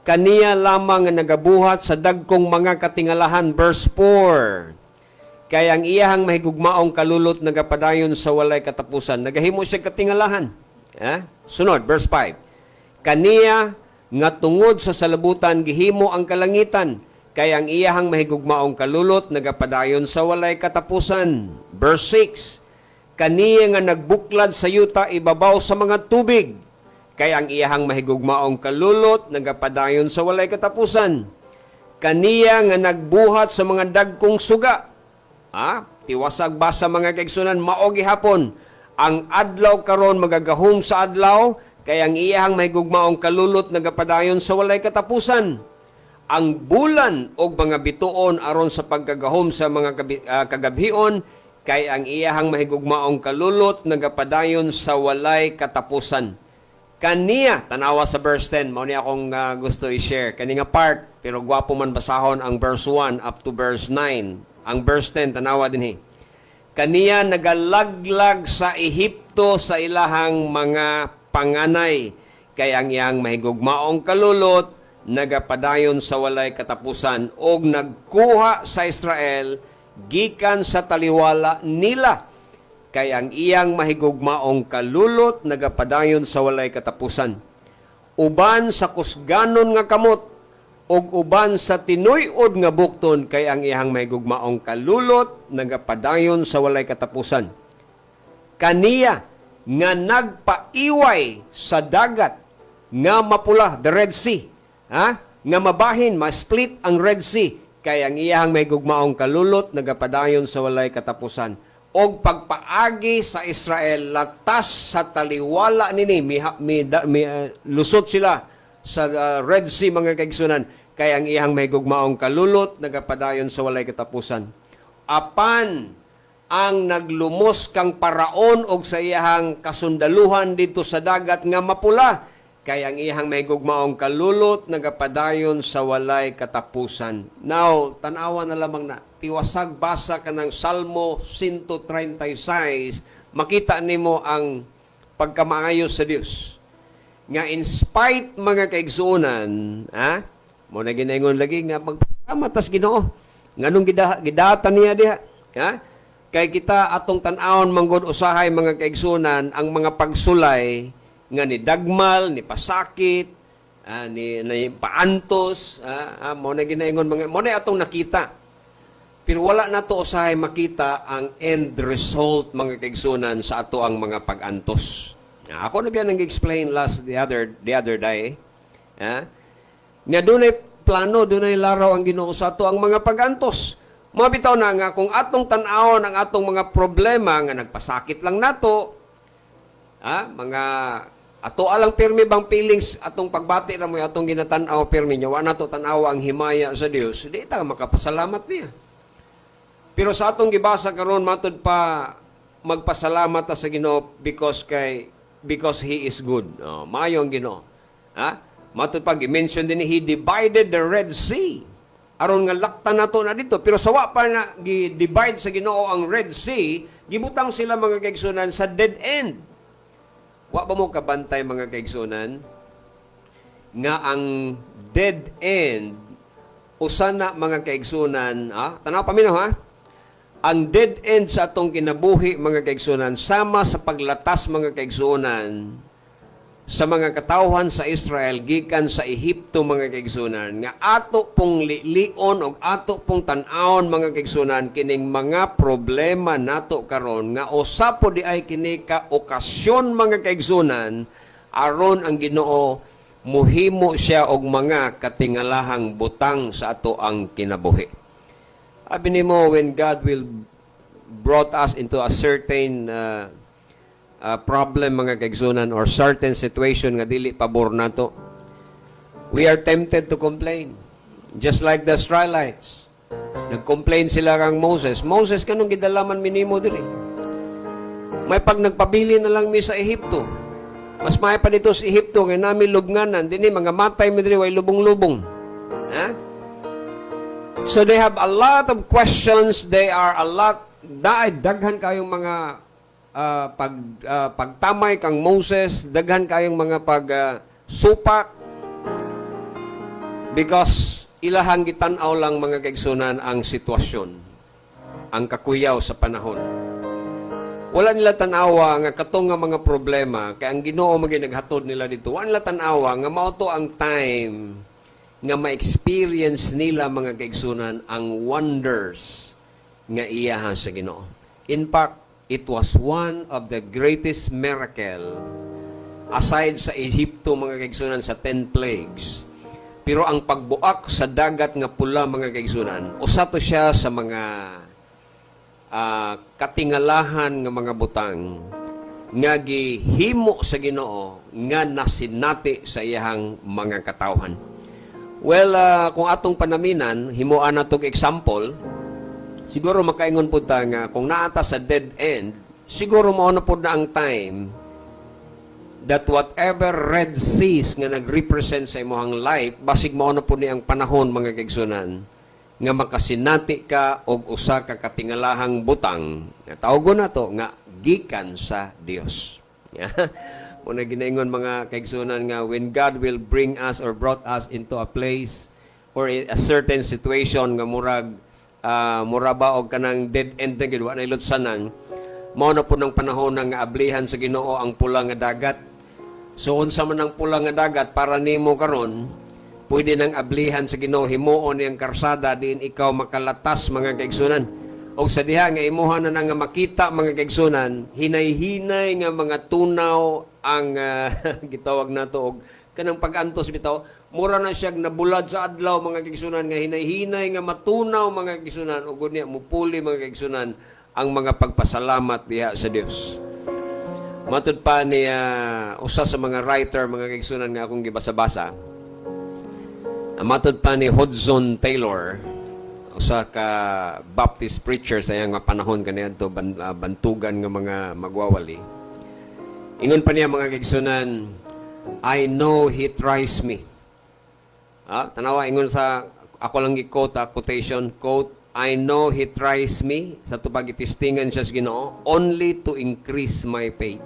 Kaniya lamang nga nagabuhat sa dagkong mga katingalahan. Verse 4. Kay ang iyang mahigugmaong kalulot nagapadayon sa walay katapusan. Nagahimo siya katingalahan. Sunod, verse 5. Kaniya nga tungod sa salabutan gihimo ang kalangitan. Kay ang iyang mahigugmaong kalulot nagapadayon sa walay katapusan. Verse 6. Kaniya nga nagbuklad sa yuta ibabaw sa mga tubig. Kay ang iyang mahigugmaong kalulot nagapadayon sa walay katapusan. Kaniya nga nagbuhat sa mga dagkong suga. Tiwasag basa mga kaigsunan, mao gihapon. Ang adlaw karon magagahom sa adlaw, kay ang iyang mahigugmaong kalulot nagapadayon sa walay katapusan. Ang bulan o mga bituon aron sa pagkagahom sa mga kagabhion, kay ang iyahang mahigugmaong kalulot nagapadayon sa walay katapusan. Kaniya, tanawa sa verse 10, mao ni akong gusto i-share. Kani nga part, pero gwapo man basahon ang verse 1 up to verse 9. Ang verse 10, tanawa din Kaniya nagalaglag sa Ehipto sa ilahang mga panganay, kay ang iyang mahigugmaong kalulot nagapadayon sa walay katapusan og nagkuha sa Israel gikan sa taliwala nila, kay ang iyang mahigugmaong kalulot nagapadayon sa walay katapusan. Uban sa kusganon nga kamot ug uban sa tinuy-od nga bukton, kay ang iyang mahigugmaong kalulot nagapadayon sa walay katapusan. Kaniya nga nagpaiway sa dagat nga mapula, the Red Sea, nga mabahin, ma-split ang Red Sea, kay ang iyang mahigugmaong kalulot nagapadayon sa walay katapusan. Og pagpaagi sa Israel latas sa taliwala nini, lusot sila sa Red Sea, mga kaigsunan, kay ang iyang mahigugmaong kalulot nagapadayon sa walay katapusan. Apan ang naglumos kang paraon og sa iyang kasundaluhan dito sa dagat nga mapula, kay ang iyang mahigugmaong kalulot nagapadayon sa walay katapusan. Now, tanawa na lamang na, tiwasag basa ka ng Salmo 136, makita nimo ang pagkamaayos sa Dios. Nga in spite mga kaigsuonan, mo na ginaingon lagi nga magpasalamat tas Ginoo. Nganong gidatan niya diha, kay kita atong tan-awon manggod usahay mga kaigsuonan ang mga pagsulay nga ni dagmal, ni pasakit, ni paantos, mo na ginaingon mga, mo na atong nakita. Pero wala na to usahay makita ang end result mga kaigsunan sa ato ang mga pag-antos. Ako na biyan nag-explain the other day. Nga dunay plano, dunay laraw ang Ginoo sa ato ang mga pag-antos. Mabitaw na nga kung atong tan-awon ang atong mga problema nga nagpasakit lang nato, mga ato alang pirmi bang feelings atong pagbati ra mo atong ginatan-aw pirmi nya wa nato tan-aw ang himaya sa Dios, di ta makapasalamat niya. Pero sa atong gibasa karon matud pa magpasalamat ta sa Ginoo because He is good. Maayo ang Ginoo. Matud pa gi-mention din He divided the Red Sea. Aron nga laktan nato na dito, pero sawa pa na gi-divide sa Ginoo ang Red Sea, gibutang sila mga kaigsunan sa dead end. Wa ba mo kabantay mga kaigsunan nga ang dead end usa na mga kaigsunan, tanaw paminaw ang dead end sa atong kinabuhi mga kaigsunan sama sa paglatas mga kaigsunan sa mga katawhan sa Israel gikan sa Ehipto mga kaigsunan nga ato pong lion og ato pong tan-awon mga kaigsunan kining mga problema nato karon nga usa po di ay kini ka okasyon mga kaigsunan aron ang Ginoo muhimo siya og mga katingalahang butang sa ato ang kinabuhi. Abi nimo, when God will brought us into a certain problem mga kaigsunan or certain situation nga dili pabor nato, we are tempted to complain. Just like the Israelites. Nag-complain sila kang Moses. Moses, kanong gidalaman minimo dili? May pag nagpabili na lang mi sa Ehipto. Mas may pa dito sa Ehipto kay nami lubnganan dinhi mga matay mi diri way lubong-lubong. So they have a lot of questions. They are a lot daghan kayong mga pagtamay kang Moses, daghan kayong mga supak because ilahang gitan-aw lang mga kaigsunan ang sitwasyon, ang kakuyaw sa panahon. Wala nila tanawa nga katong nga mga problema kay ang Ginoo maginaghatod nila dito. Wala nila tanawa nga mao to ang time nga ma-experience nila mga kaigsunan ang wonders nga iyahan sa Ginoo. In fact, it was one of the greatest miracle aside sa Ehipto mga kaigsunan sa 10 plagues. Pero ang pagbuak sa dagat nga pula mga kaigsunan, usa to siya sa mga katingalahan nga mga butang nga gihimo sa Ginoo nga nasinati sa iyang mga katawhan. Well, kung atong panaminan, himuan natong example, siguro makaingon po ta nga kung naata sa dead end, siguro mo na po na ang time that whatever red seas nga nag-represent sa imong life, basig mo na po ni ang panahon mga kaigsunan nga makasinati ka og usa ka katingalahang butang nga tawgon nato nga gikan sa Dios. Muna ginaingon mga kaigsunan nga when God will bring us or brought us into a place or a certain situation nga murag mura ba og kanang dead end na gid wa na ilutsanan, mao na po ng panahon nga ablihan sa Ginoo ang pula nga dagat. So unsa man ang pula nga dagat para nimo karon, pwede nang ablihan sa Ginoo, himuon niyang karsada diin ikaw makalatas mga kaigsunan. Og sa diha nga imuha na nga makita mga kaigsunan, hinay-hinay nga mga tunaw ang gitawag nato og kanang pag-antos bitaw, mura na siya nabulad sa adlaw mga kaigsunan nga hinay-hinay nga matunaw mga kaigsunan ug unya mupuli mga kaigsunan ang mga pagpasalamat diha sa Dios. Matud pa ni usa sa mga writer mga kaigsunan nga akong gibasa-basa. Matud pa ni Hudson Taylor, usa ka Baptist preacher sa iyang panahon kaniadto bantugan nga mga magwawali. Ingon pa niya mga kaigsunan, I know he tries me. Tanawa ingon sa ako lang gi-quote quotation quote, I know he tries me sa tubag itistingan siya sa Ginoo only to increase my faith.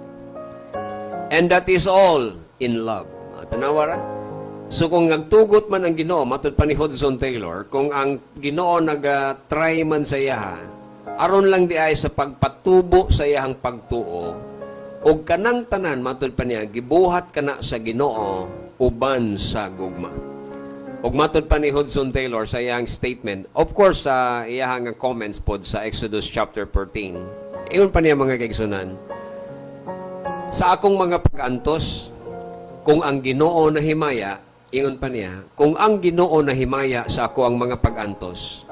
And that is all in love. Tanawa ra. So kung nagtugot man ang Ginoo, matud pa ni Hudson Taylor, kung ang Ginoo nag-try man sa iya, aron lang di ay sa pagpatubo sa iyang pagtuo, o kanang tanan, matud pa niya, gibuhat ka na sa Ginoo, uban sa gugma. Og matud pa ni Hudson Taylor sa iyang statement, of course, sa iyang comments pod sa Exodus chapter 14, iyon pa niya mga kaigsunan, sa akong mga pag-antos, kung ang Ginoo na himaya, ingon pa niya, kung ang Ginoo na himaya sa ako ang mga pag-antos,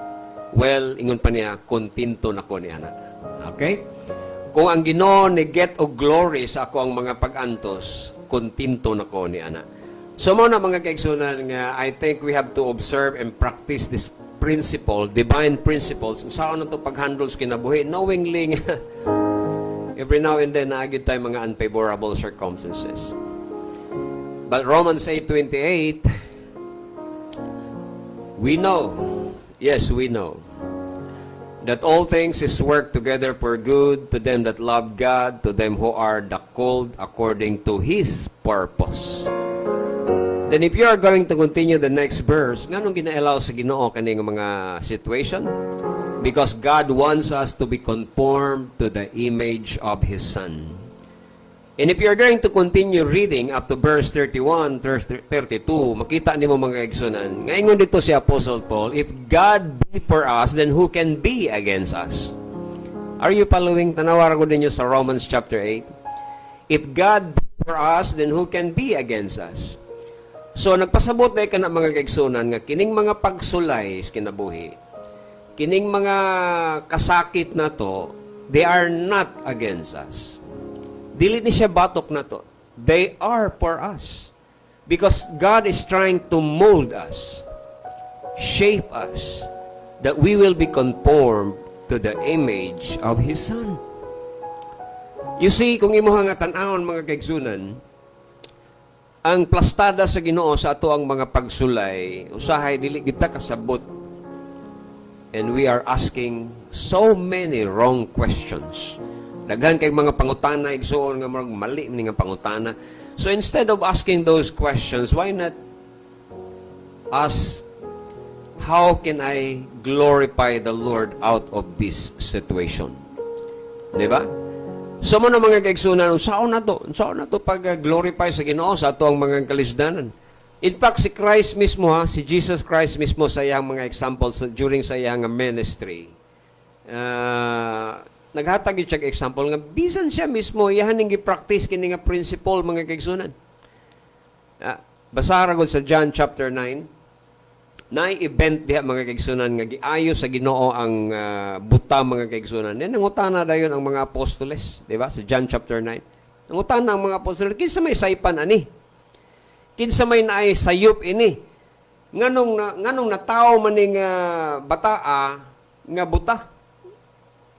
well, ingon pa niya, kontinto na ko niya na. Okay? Kung ang Ginoo ni get og glory sa ako ang mga pag-antos, kontinto na ko niya na. So, mga mga kaigsunan nga, I think we have to observe and practice this principle, divine principles, saan na ito pag-handles kinabuhi, knowingly nga, every now and then, naagid tayo mga unfavorable circumstances. But Romans 8:28, we know, yes, we know, that all things is work together for good to them that love God, to them who are the called according to His purpose. Then if you are going to continue the next verse, nganong gina-allow sa Ginoo kaning mga situation? Because God wants us to be conformed to the image of His Son. And if you're going to continue reading up to verse 31, 32, makita nimo mga kaigsunan. Ngayon dito si Apostle Paul, if God be for us, then who can be against us? Are you following? Tanawara ko din sa Romans chapter 8. If God be for us, then who can be against us? So, nagpasabot na ka na mga kaigsunan nga kining mga pagsulay kinabuhi, kining mga kasakit na to, they are not against us. Dili ni siya batok na to. They are for us. Because God is trying to mold us, shape us, that we will be conformed to the image of His Son. You see, kung imo nga tan-awon mga kaigsunan, ang plastada sa Ginoo sa ato ang mga pagsulay, usahay dili kita kasabot. And we are asking so many wrong questions. Daghan kay mga pangutana, igsuon nga marag mali ni nga pangutana. So instead of asking those questions, why not ask, how can I glorify the Lord out of this situation? Diba? So mo na mga kaigsunan, saan na to pag-glorify sa Ginoo sa ato ang mga kalisdanan. In fact, si Christ mismo, si Jesus Christ mismo sa iyang mga examples during sa iyang ministry, naghatag siya example nga bisan siya mismo iyahan ning gi-practice kini nga principle mga kaigsunan. Basara gud sa John chapter 9. Nay event diha mga kaigsunan nga giayo sa Ginoo ang buta mga kaigsunan. Nangutana dayon ang mga apostoles, di ba? Sa John chapter 9. Nangutana ang mga apostoles, kinsa may saypan ani? Kinsa may naay sayop ini? Nganong natawo man ning bataa nga buta?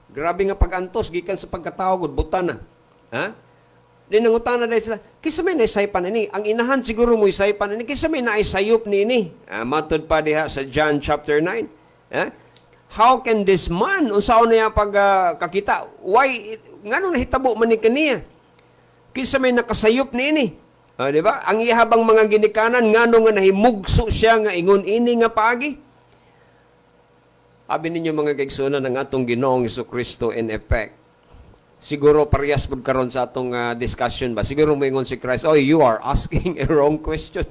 Grabe nga pag-antos, gikan sa pagkatao, gud buta na. Ha? Di nangutana dahil sila, kisa may naisaypan ini. Ang inahan siguro mo isaypan ini, kisa may naisayop ni ini. Matod pa diha sa John chapter 9. Ha? How can this man, unsaon niya pag kakita? Why, ngano nahitabo man ni kaniya? Kisa may nakasayop ni ini. Di ba? Ang ihabang mga ginikanan, ngano nga nahimugso siya nga ingon ini nga paagi. Abi ninyo mga kaigsunan ng atong Ginoong Jesucristo in effect. Siguro parehas pud karon sa atong discussion ba. Siguro moingon si Christ, "Oh, you are asking a wrong question."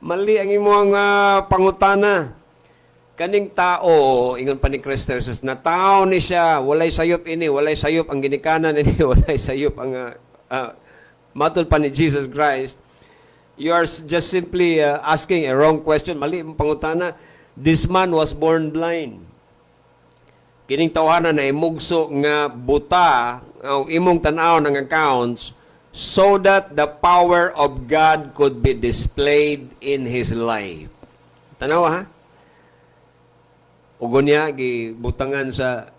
Mali ang imong pangutana. Kaning tao, ingon pa ni Kristo Jesus, na tao ni siya, walay sayop ini, walay sayop ang ginikanan ini, walay sayop ang matod pa ni Jesus Christ. You are just simply asking a wrong question. Mali ang pangutana. This man was born blind. Kining tawhanan na imugso nga buta ang imong tan-aw ng accounts so that the power of God could be displayed in his life. Tanawa ha? Ugon niya, gibutangan sa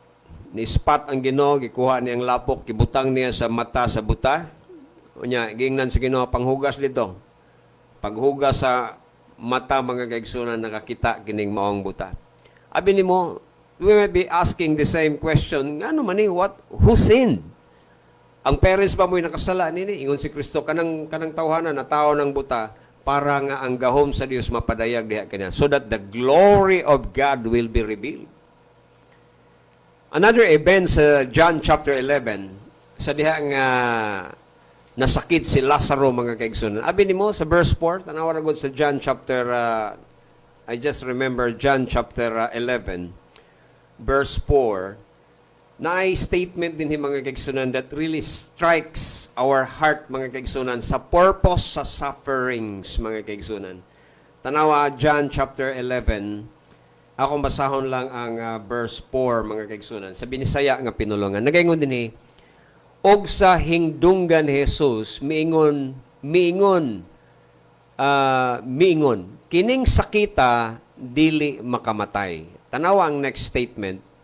ni-spot ang Ginoo, gikuha niya ang lapok, gibutang niya sa mata sa buta. Unya, giingnan sa Ginoo, panghugas dito. Paghugas sa mata mga kaigsunan, nakakita kining maong buta. Abi nimo, we may be asking the same question, ngano man ni, who sinned? Ang parents ba mo'y nakasala nini? Ingon si Kristo, kanang tawhanan na tao ng buta, para nga ang gahom sa Dios mapadayag diha kaniya, so that the glory of God will be revealed. Another event sa John chapter 11, sa diha nga nasakit si Lazaro mga kaigsunan. Abi nimo sa verse 4, tanawa ra gud sa John chapter I just remember John chapter 11 verse 4. Naay statement din mga kaigsunan that really strikes our heart mga kaigsunan sa purpose sa sufferings mga kaigsunan. Tanawa John chapter 11. Ako basahon lang ang verse 4 mga kaigsunan. Sa Binisaya nga pinulungan. Nagaingon din og sa hingdunggan Jesus miingon kining sakita dili makamatay. Tanawa ang next statement.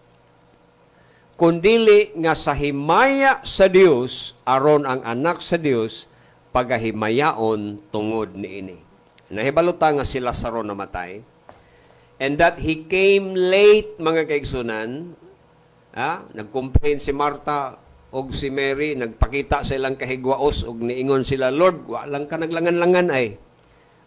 Kundili nga sa himaya sa Dios aron ang anak sa Dios pagahimayaon tungod niini. Nahibaluta nga si Lazaro namatay. And that he came late mga kaigsunan. Nag-complain si Martha og si Mary, nagpakita sa ilang kahigwaos og niingon sila, Lord, wa lang ka naglangan-langan ay.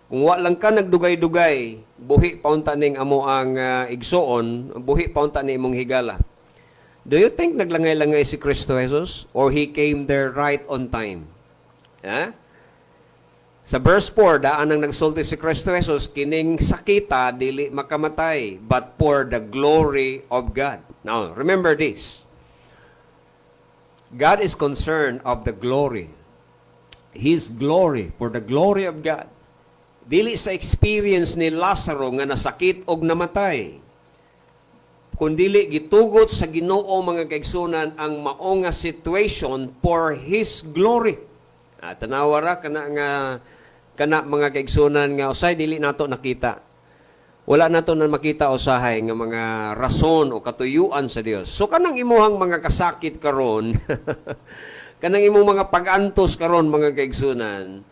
Kung wa lang ka nagdugay-dugay, buhi paunta ning amo ang igsoon, buhi paunta ni imong higala. Do you think naglangay-langay si Kristo Jesus? Or he came there right on time? Sa verse 4, daan ang nagsulti si Kristo Jesus, kining sakita, dili makamatay, but for the glory of God. Now, remember this. God is concerned of the glory. His glory, for the glory of God. Dili sa experience ni Lazaro nga nasakit og namatay. Kundili gitugot sa Ginoo mga kaigsunan ang mao nga situation for His glory. Tanawara kana mga kaigsunan nga usay dili nato nakita. Wala nato na makita usahay nga mga rason o katuyuan sa Dios. So kanang imuhang mga kasakit karon, kanang imong mga pag-antos karon mga kaigsunan,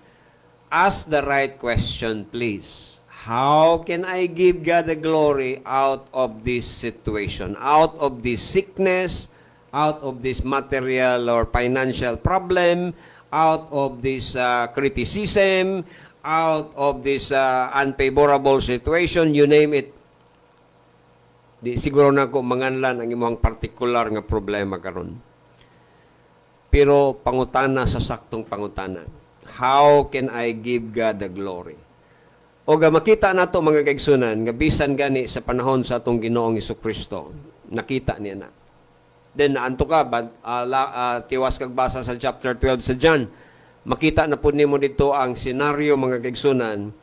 ask the right question please. How can I give God the glory out of this situation, out of this sickness, out of this material or financial problem, out of this criticism, out of this unfavorable situation, you name it. Di siguro na ko manganlan ang imong particular nga problema karon. Pero pangutana sa saktong pangutana. How can I give God the glory? O makita nato mga kaigsunan nga bisan gani sa panahon sa atong Ginoong Jesucristo, nakita niya na. Then naanto ka tiwas kag basa sa chapter 12 sa John, makita na pud nimo dito ang senaryo mga kaigsunan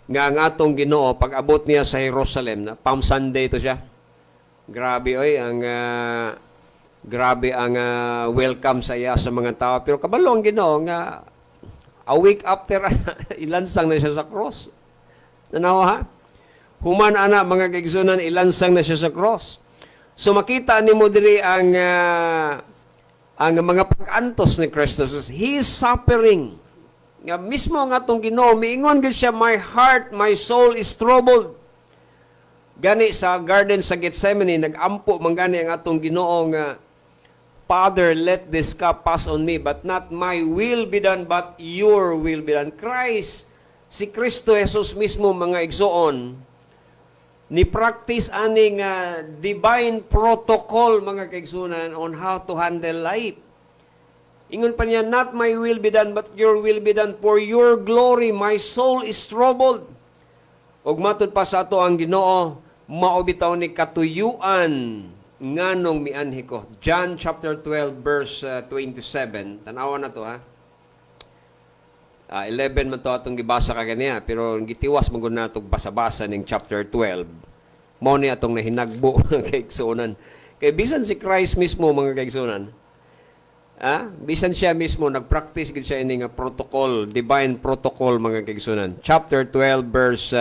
nga ang atong Ginoo pag-abot niya sa Jerusalem, na Palm Sunday to siya. Grabe ang welcome sa iya sa mga tao, pero kabalo ang Ginoo nga a week after ilansang na siya sa cross. Tanawa ha? Human ana mga kaigsunan, ilansang na siya sa cross. So makita nimo diri ang mga pag-antos ni Kristo Jesus. He is suffering. Nga mismo nga atong Ginoo miingon gid siya, my heart, my soul is troubled. Gani sa garden sa Gethsemane, nag-ampo man gani ang atong Ginoo nga, Father, let this cup pass on me, but not my will be done, but your will be done. Christ, si Kristo Jesus mismo, mga igsoon, ni practice aning divine protocol, mga kaigsunan, on how to handle life. Ingon pa niya, not my will be done, but your will be done. For your glory, my soul is troubled. Ug matod pa sa ato ang Ginoo, maobitaw ni katuyuan nganong mianhi ko. John chapter 12 verse 27. Tanawa na to ha. 11 man to atong gibasa kaniya, pero gitiwas man gud natong basa-basa ning chapter 12. Mao ni atong nahinagbo ng kaigsunan. Kay bisan si Christ mismo, mga kaigsunan, bisan siya mismo nagpractice gid siya ini nga protocol, divine protocol, mga kaigsunan. Chapter 12 verse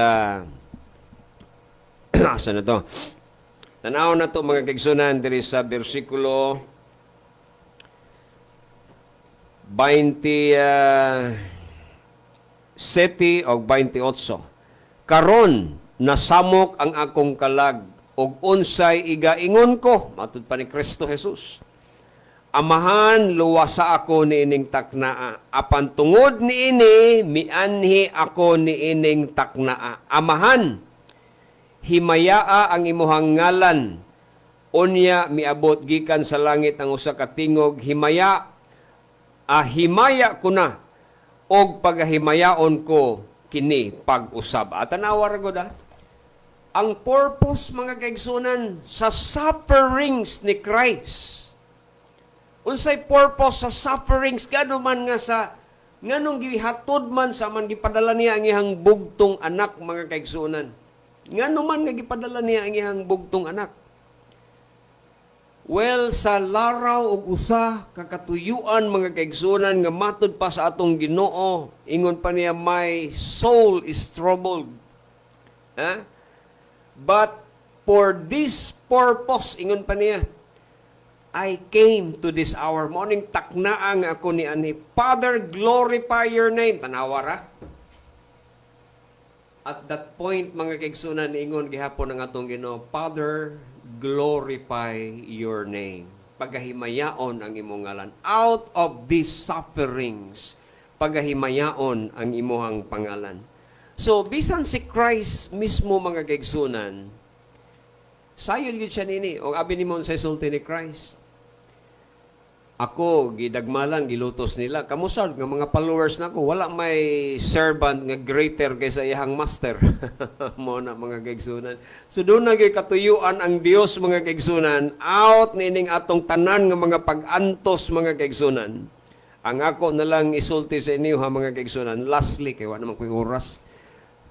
asa na to? Tanaw na to, mga kaigsunan, diri sa bersikulo 27 o 28. Karon nasamok ang akong kalag ug unsay igaingon ko, matud pa ni Kristo Jesus. Amahan, luwasa ako niining taknaa. Apan tungod niini, mianhi ako niining taknaa. Amahan, himayaa ang imuhang ngalan. Unya, miabot gikan sa langit ang usa ka tingog. Himaya ko na. Og pagahimayaon ko, kini pag-usab. At tanawar ko da. Ang purpose, mga kaigsunan, sa sufferings ni Christ. Unsay purpose sa sufferings, gano man nga sa nganong gihatod man sa man gipadala niya ang ihang bugtong anak, mga kaigsunan. Ngano man nga gipadala niya ang ihang bugtong anak. Well, sa laraw og usa kakatuyuan, mga kaigsunan, nga matud pa sa atong Ginoo, ingon pa niya, my soul is troubled. But for this purpose, ingon pa niya, I came to this hour. Morning taknaang ako ni ani. Father, glorify your name. Tanawara. At that point, mga kaigsunan, ingon gihapon ng atong Ginoo, Father, glorify your name. Pagahimayaon ang imong ngalan. Out of these sufferings, pagahimayaon ang imong pangalan. So, bisan si Christ mismo, mga kaigsunan, sayon gid siya nini. O abi ni mo sa sulti ni Christ. Ako, gidagmalan, gilutos nila. Kamusad, nga mga followers na ko, wala may servant nga greater kaysa iyang master. Mo na, mga kaigsunan. So, doon na katuyuan ang Dios, mga kaigsunan, out nining atong tanan nga mga pag-antos, mga kaigsunan. Ang ako na lang isulti sa inyo, ha, mga kaigsunan. Lastly, kaya naman ko'y oras.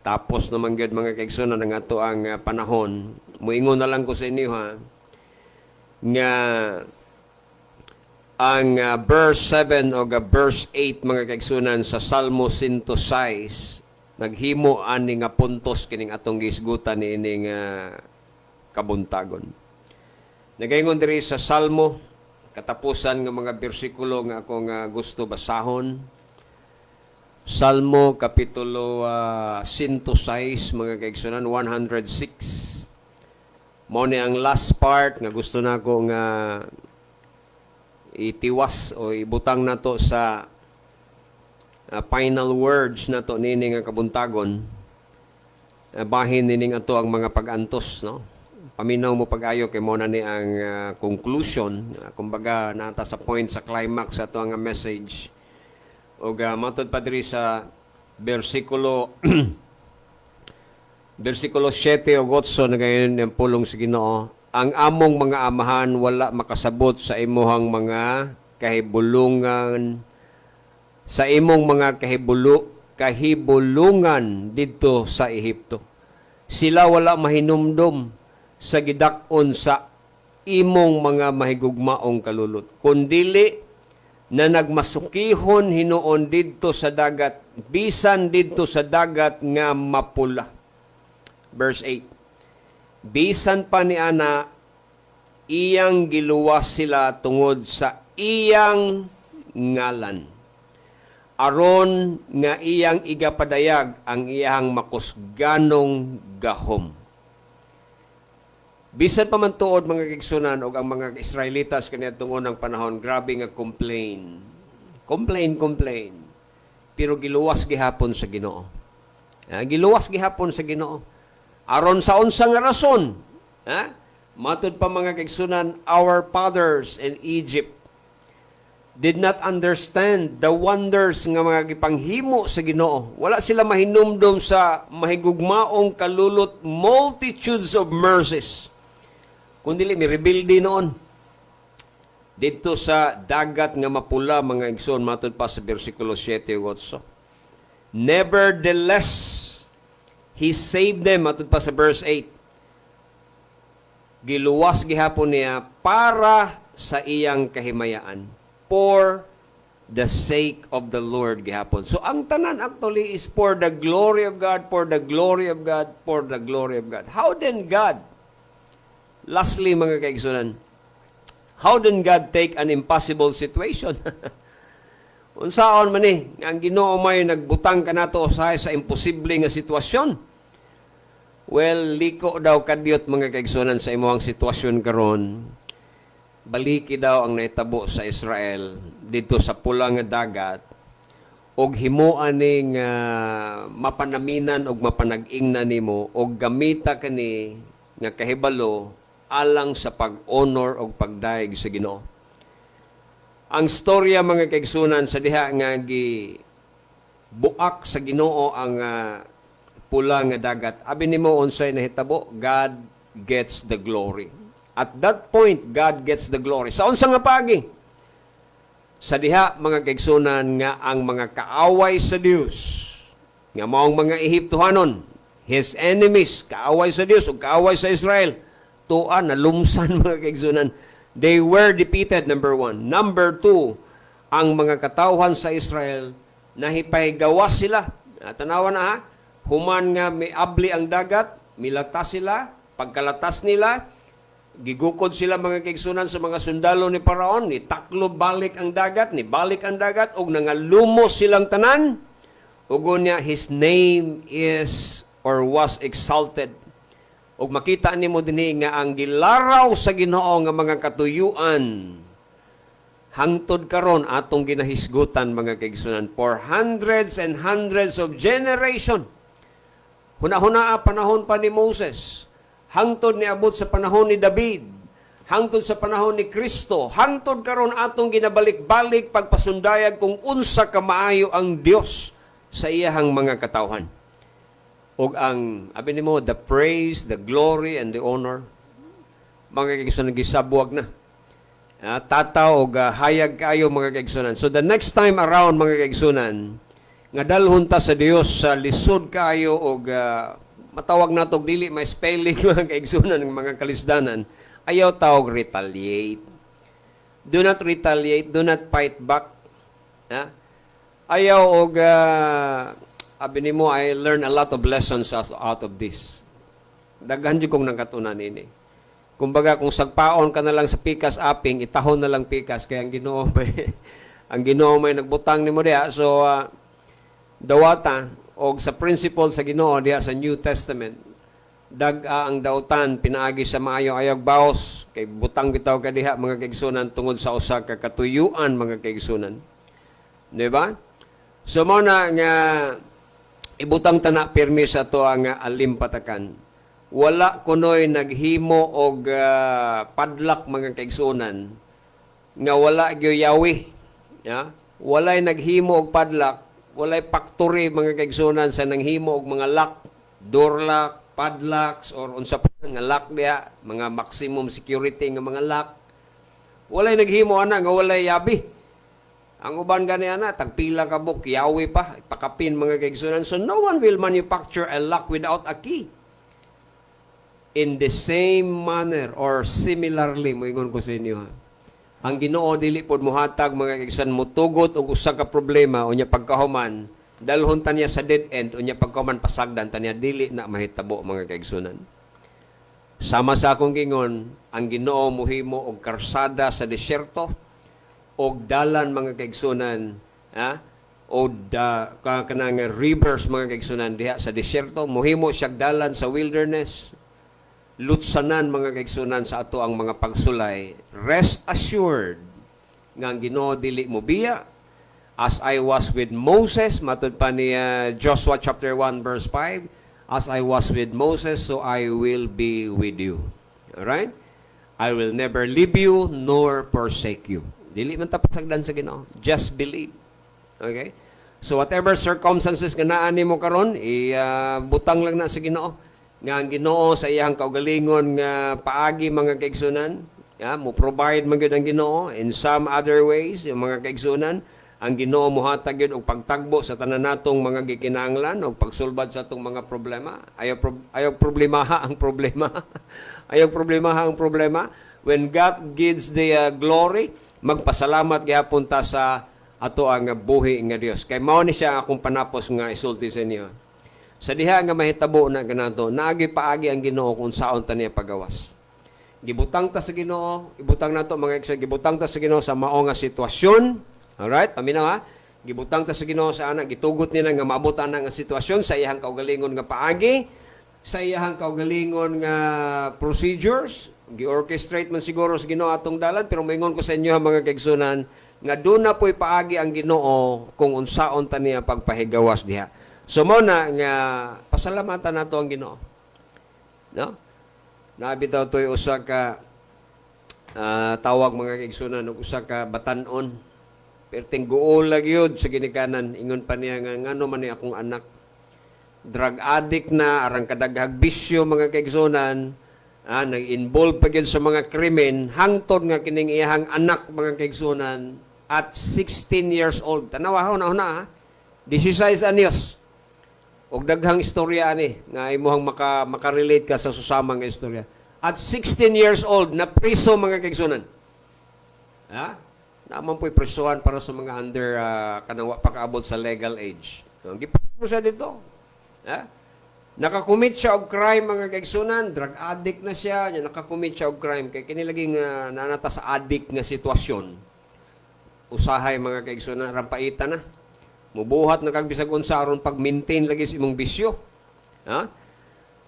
Tapos naman gud, mga kaigsunan, ang ato ang panahon. Muingon na lang ko sa inyo, ha, nga ang verse 7 o verse 8, mga kaigsunan, sa Salmo 106, naghimo ani nga puntos kining atong gisgutan ni ining kabuntagon. Nagaingon diri sa Salmo, katapusan nga mga bersikulo nga ako nga gusto basahon. Salmo kapitulo 106, mga kaigsunan, 106. Mao ni ang last part nga gusto nako nga itiwas o ibutang nato sa final words nato nini nga kabuntagon. Bahin nining ato ang mga pag-antos, no? Paminaw mo pag-ayo kay mo na ni ang conclusion, kumbaga nata sa point sa climax ato ang message. O matod pa diri sa bersikulo bersikulo 7 o 8 na gayon ang pulong sa Ginoo. Ang among mga amahan wala makasabot sa imuhang mga kahibulungan, sa imong mga kahibulungan didto sa Ehipto. Sila wala mahinumdom sa gidakon sa imong mga mahigugmaong kalulot, kundili na nagmasukihon hinuon didto sa dagat, bisan didto sa dagat nga mapula. Verse 8. Bisan pa ni ana iyang giluwas sila tungod sa iyang ngalan. Aron nga iyang igapadayag ang iyang makusganong gahom. Bisan pa man tuod mga kaigsunan og ang mga Israelitas kaniadtong unang panahon, grabe nga complain. Complain. Pero giluwas gihapon sa Ginoo. Giluwas gihapon sa Ginoo. Aron sa unsa nga rason? Matud pa mga kaigsunan, our fathers in Egypt did not understand the wonders nga mga gipanghimo sa Ginoo. Wala sila mahinumdom sa mahigugmaong kalulot multitudes of mercies. Kundi may rebuildi noon. Dito sa dagat nga mapula, mga igsoon, matod pa sa versikulo 7 ug 8. Nevertheless, He saved them, matod pa sa verse 8. Giluwas gihapon niya para sa iyang kahimayaan. For the sake of the Lord gihapon. So, ang tanan actually is for the glory of God, for the glory of God, for the glory of God. How then God? Lastly, mga kaigsunan, how then God take an impossible situation? Unsaon man ang Ginoo may nagbutang kanato usahay sa imposible nga sitwasyon? Well, liko daw kadyot mga kaigsunan sa imuhang sitwasyon karon. Baliki daw ang naitabo sa Israel dito sa pula nga dagat og himuan ning mapanaminan og mapanag-ingnan nimo og gamita kani nga kahibalo alang sa pag-honor o pagdaig sa Ginoo. Ang storya mga kaigsunan sa diha nga buak sa Ginoo ang pula nga dagat. Abi nimo unsay nahitabo, God gets the glory. At that point, God gets the glory. Sa unsa nga pagi? Sa diha mga kaigsunan nga ang mga kaaway sa Dios, nga maong mga Ehiptohanon, His enemies, kaaway sa Dios o kaaway sa Israel, tuan, nalumsan mga kaigsunan. They were defeated, number 1. Number 2, ang mga katawhan sa Israel, nahipahigawas sila. Tanawan na human nga may abli ang dagat, milatas sila, pagkalatas nila, gigukod sila mga kaigsunan sa mga sundalo ni Paraon, ni taklo balik ang dagat, ni balik ang dagat, og nangalumos silang tanan, ug niya, His name is or was exalted. Og makita nimo dinhi nga ang gilaraw sa Ginoo nga mga katuyuan hangtod karon atong ginahisgutan mga kaigsunan for hundreds and hundreds of generation. Hunahuna panahon pa ni Moses, hangtod ni abot sa panahon ni David, hangtod sa panahon ni Kristo, hangtod karon atong ginabalik-balik pagpasundayag kung unsa ka maayo ang Dios sa iyahang mga katawhan. Og ang, abi nimo, the praise, the glory, and the honor, mga kaigsunan, gisabwag na. Tataw og hayag kayo mga kaigsunan. So the next time around mga kaigsunan, nga dalhon ta sa Dios sa lisod kayo og matawag natog dili may spelling mga kaigsunan ng mga kalisdanan, ayaw tawag retaliate. Do not retaliate, do not fight back. Ayaw og abi nimo, I learn a lot of lessons out of this. Daghan jud kong nakatunan ini. Kumbaga kung sagpaon ka na lang sa pikas aping, itahon na lang pikas kaya ang Ginoo may nagbutang nimo diha. So dawata og sa principle sa Ginoo diha sa New Testament, ang dautan pinaagi sa maayo ayog baos kay butang bitaw ka diha mga kaigsunan tungod sa usa ka katuyuan mga kaigsunan. Di ba? So mo na nga ibutang tana pirmi sa to ang alimpatakan. Wala kunoy naghimo og padlak mga kaigsunan nga wala gyoyawi. Walay naghimo og padlak, walay factory mga kaigsunan sa nanghimo og mga lock, door lock, padlocks or unsa pa nga lock diha, mga maximum security nga mga lock. Walay naghimo ana nga walay yabi. Ang uban gani ana tagpila ka buk yawi pa ipakapin mga kaigsunan. So no one will manufacture a lock without a key. In the same manner or similarly, moingon ko sa inyo ang Ginoo dili pod mohatag mga kaigsunan mutugot og usa ka problema unya pagkahuman dalhon ta niya sa dead end unya pagkahuman pasagdan ta niya dili na mahitabo mga kaigsunan. Sama sa akong gingon, ang Ginoo muhimo og karsada sa desyerto og dalan mga kaigsunan, o kanang rivers mga kaigsunan diha sa desyerto, muhimo siyang dalan sa wilderness. Lutsanan mga kaigsunan sa ato ang mga pagsulay. Rest assured nga ang Ginoo dili mo biya. As I was with Moses, matud pa ni Joshua chapter 1 verse 5, as I was with Moses, so I will be with you. Alright? I will never leave you nor forsake you. Dili man tapasagdan sa Ginoo. Just believe. Okay? So whatever circumstances nga naa nimo karon, butang lang na sa Ginoo. Nga ang Ginoo sa iyang kaugalingon nga paagi mga kaigsunan, mo provide man gyud ang Ginoo in some other ways, yung mga kaigsunan. Ang Ginoo mohatag gyud og pagtagbo sa tanan natong mga gikinahanglan og pagsulbad sa atong mga problema. Ayaw problemaha ang problema. Ayaw problemaha ang problema. When God gives the glory, magpasalamat gyapon ta sa ato ang buhi nga Dios. Kay mao ni siya akong panapos nga isulti sa inyo. Sa diha nga mahitabo na kanato, naagi paagi ang Ginoo kung saon ta niya pagawas. Gibutang ta sa Ginoo, ibutang nato mga igsoon, gibutang ta sa Ginoo sa mao nga sitwasyon. Alright, paminaw ha. Gibutang ta sa Ginoo sa anak, gitugot niya nga maabot ana nga sitwasyon sa iyang kaugalingon nga paagi, sa iyang kaugalingon nga procedures, gi-orchestrate man siguro sa Ginoo atong dalan, pero moingon ko sa inyo mga kaigsunan nga doon na po'y paagi ang Ginoo kung unsaon ta niya pagpahigawas diha. So mo na nga pasalamatan nato ang Ginoo. No? Nabitaw to'y usa ka tawag mga kaigsunan ug usa ka batan-on. Perting guol lagi yun sa ginikanan. Ingon pa niya nga, ngano man niya akong anak. Drug addict na, arang kadaghag bisyo mga kaigsunan. Nag-involve pa yun sa mga krimen. Hangtod nga kining iyahang anak mga kaigsunan at 16 years old. Tanawa, una-una ha. 16 anyos. Og daghang istorya ani nga imuhang makarelate ka sa susamang nga istorya. At 16 years old, na priso mga kaigsunan. Naman po'y presuhan para sa mga under kanang pakaabot sa legal age. Gipreso siya dito. Nakakumit siya og crime mga kaigsunan, drug addict na siya, nakakumit siya og crime kay kini laging nanata sa addict nga sitwasyon. Usahay mga kaigsunan, rampaita na. Mubuhat na kag bisag unsa aron pag-maintain lagi sa imong bisyo.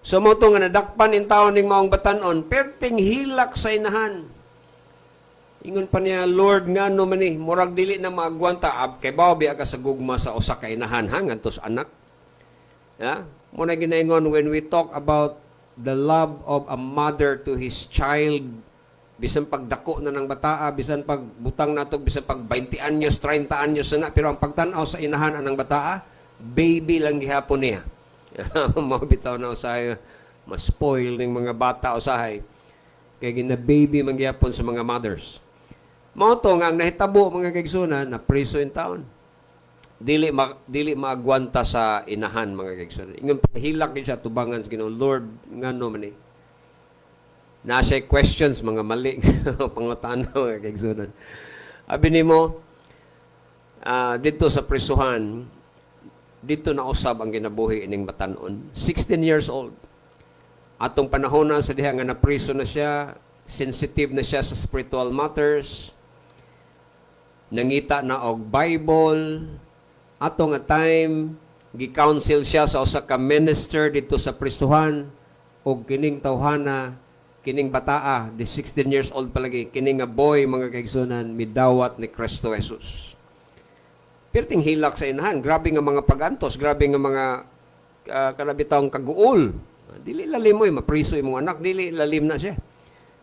So mo to nga nadakpan in taon ning maong batan-on, perting hilak sa inahan. Ingon pa niya, Lord nga no man ni, murag dili na maagwanta kay bawi ka sa gugma sa usa ka inahan ngadtos anak. Mo na ginaingon when we talk about the love of a mother to his child, bisan pagdako na ng bataa, bisan pagbutang natog, bisan pag 20 anyos, 30 anyos na, pero ang pagtan-aw sa inahan anang bataa, baby lang gihapon niya. Mabitaw na usahay, ma-spoil ng mga bata usahay. Kaya gina-baby man gihapon sa mga mothers. Moto nga ang nahitabo mga kaigsunan na preso in town. Dili maagwanta sa inahan mga kaigsunan. Ingon hilak siya tubangan sa Ginoo, Lord ngano man ni. Nasa questions mga mali pangutana mga kaigsunan. Abi nimo dito sa presuhan, dito na usab ang ginabuhi ining batan-on. 16 years old. Atong panahon na sa diha nga napriso na siya, sensitive na siya sa spiritual matters. Nangita na og Bible. Ato nga time gi-counsel siya sa usa ka minister dito sa prisuhan og kining tawhana, kining bataa, the 16 years old palagi, kining nga boy mga kaigsunan midawat ni Kristo Jesus. Perting hilak sa inahan, grabe nga mga pagantos, grabe nga mga kanabitang kaguol. Dili lalim mo mapriso imong anak, dili lalim na siya.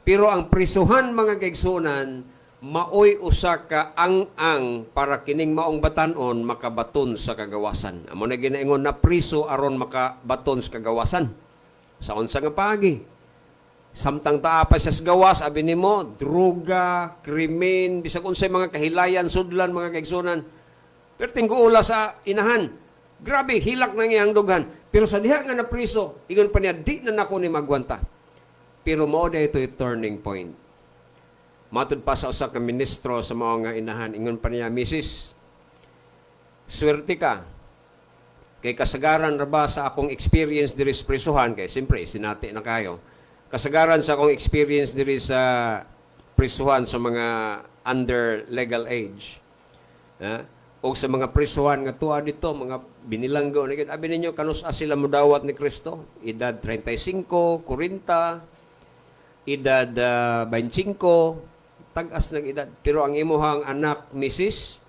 Pero ang prisuhan mga kaigsunan maoy usa ka ang para kining maong batan-on makabaton sa kagawasan. Amo na ginaingon na priso aron makabaton sa kagawasan. Sa unsa nga paagi? Samtang taa pa siya sa gawas, abi nimo, droga, krimen, bisag unsay mga kahilayan, sudlan mga kaigsunan. Perting guula sa inahan. Grabe, hilak na iyang dughan. Pero sa diha nga na priso, ingon pa niya, di na nako ni magwanta. Pero mao da ito yung turning point. Matud pa sa usa ka ministro sa mao nga inahan, ingon pa niya, Mrs. Swerte ka. Kay kasagaran ra ba sa akong experience diri sa prisuhan, kay siyempre sinati na kayo. kasagaran sa akong experience diri sa prisuhan sa mga under legal age. O sa mga prisuhan nga tuwa dito, mga binilanggo, abi ninyo, kanus-a sila mudawat ni Kristo? Edad 35, 40, edad 25, tag-as ng edad. Pero ang imuhang anak, Mrs.,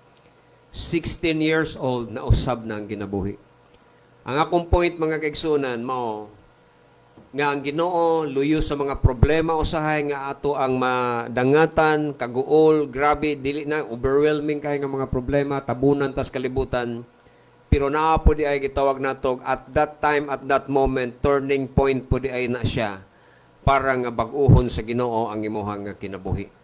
16 years old, na usab na ang ginabuhi. Ang akong point, mga kaigsunan, mao, nga ang Ginoo luyo sa mga problema usahay nga ato ang madangatan, kaguol, grabe, dili na, overwhelming kay nga mga problema, tabunan tas kalibutan. Pero naa po di ay gitawag natog at that time, at that moment, turning point po di ay na siya para nga bag-uhon sa Ginoo ang imuhang kinabuhi.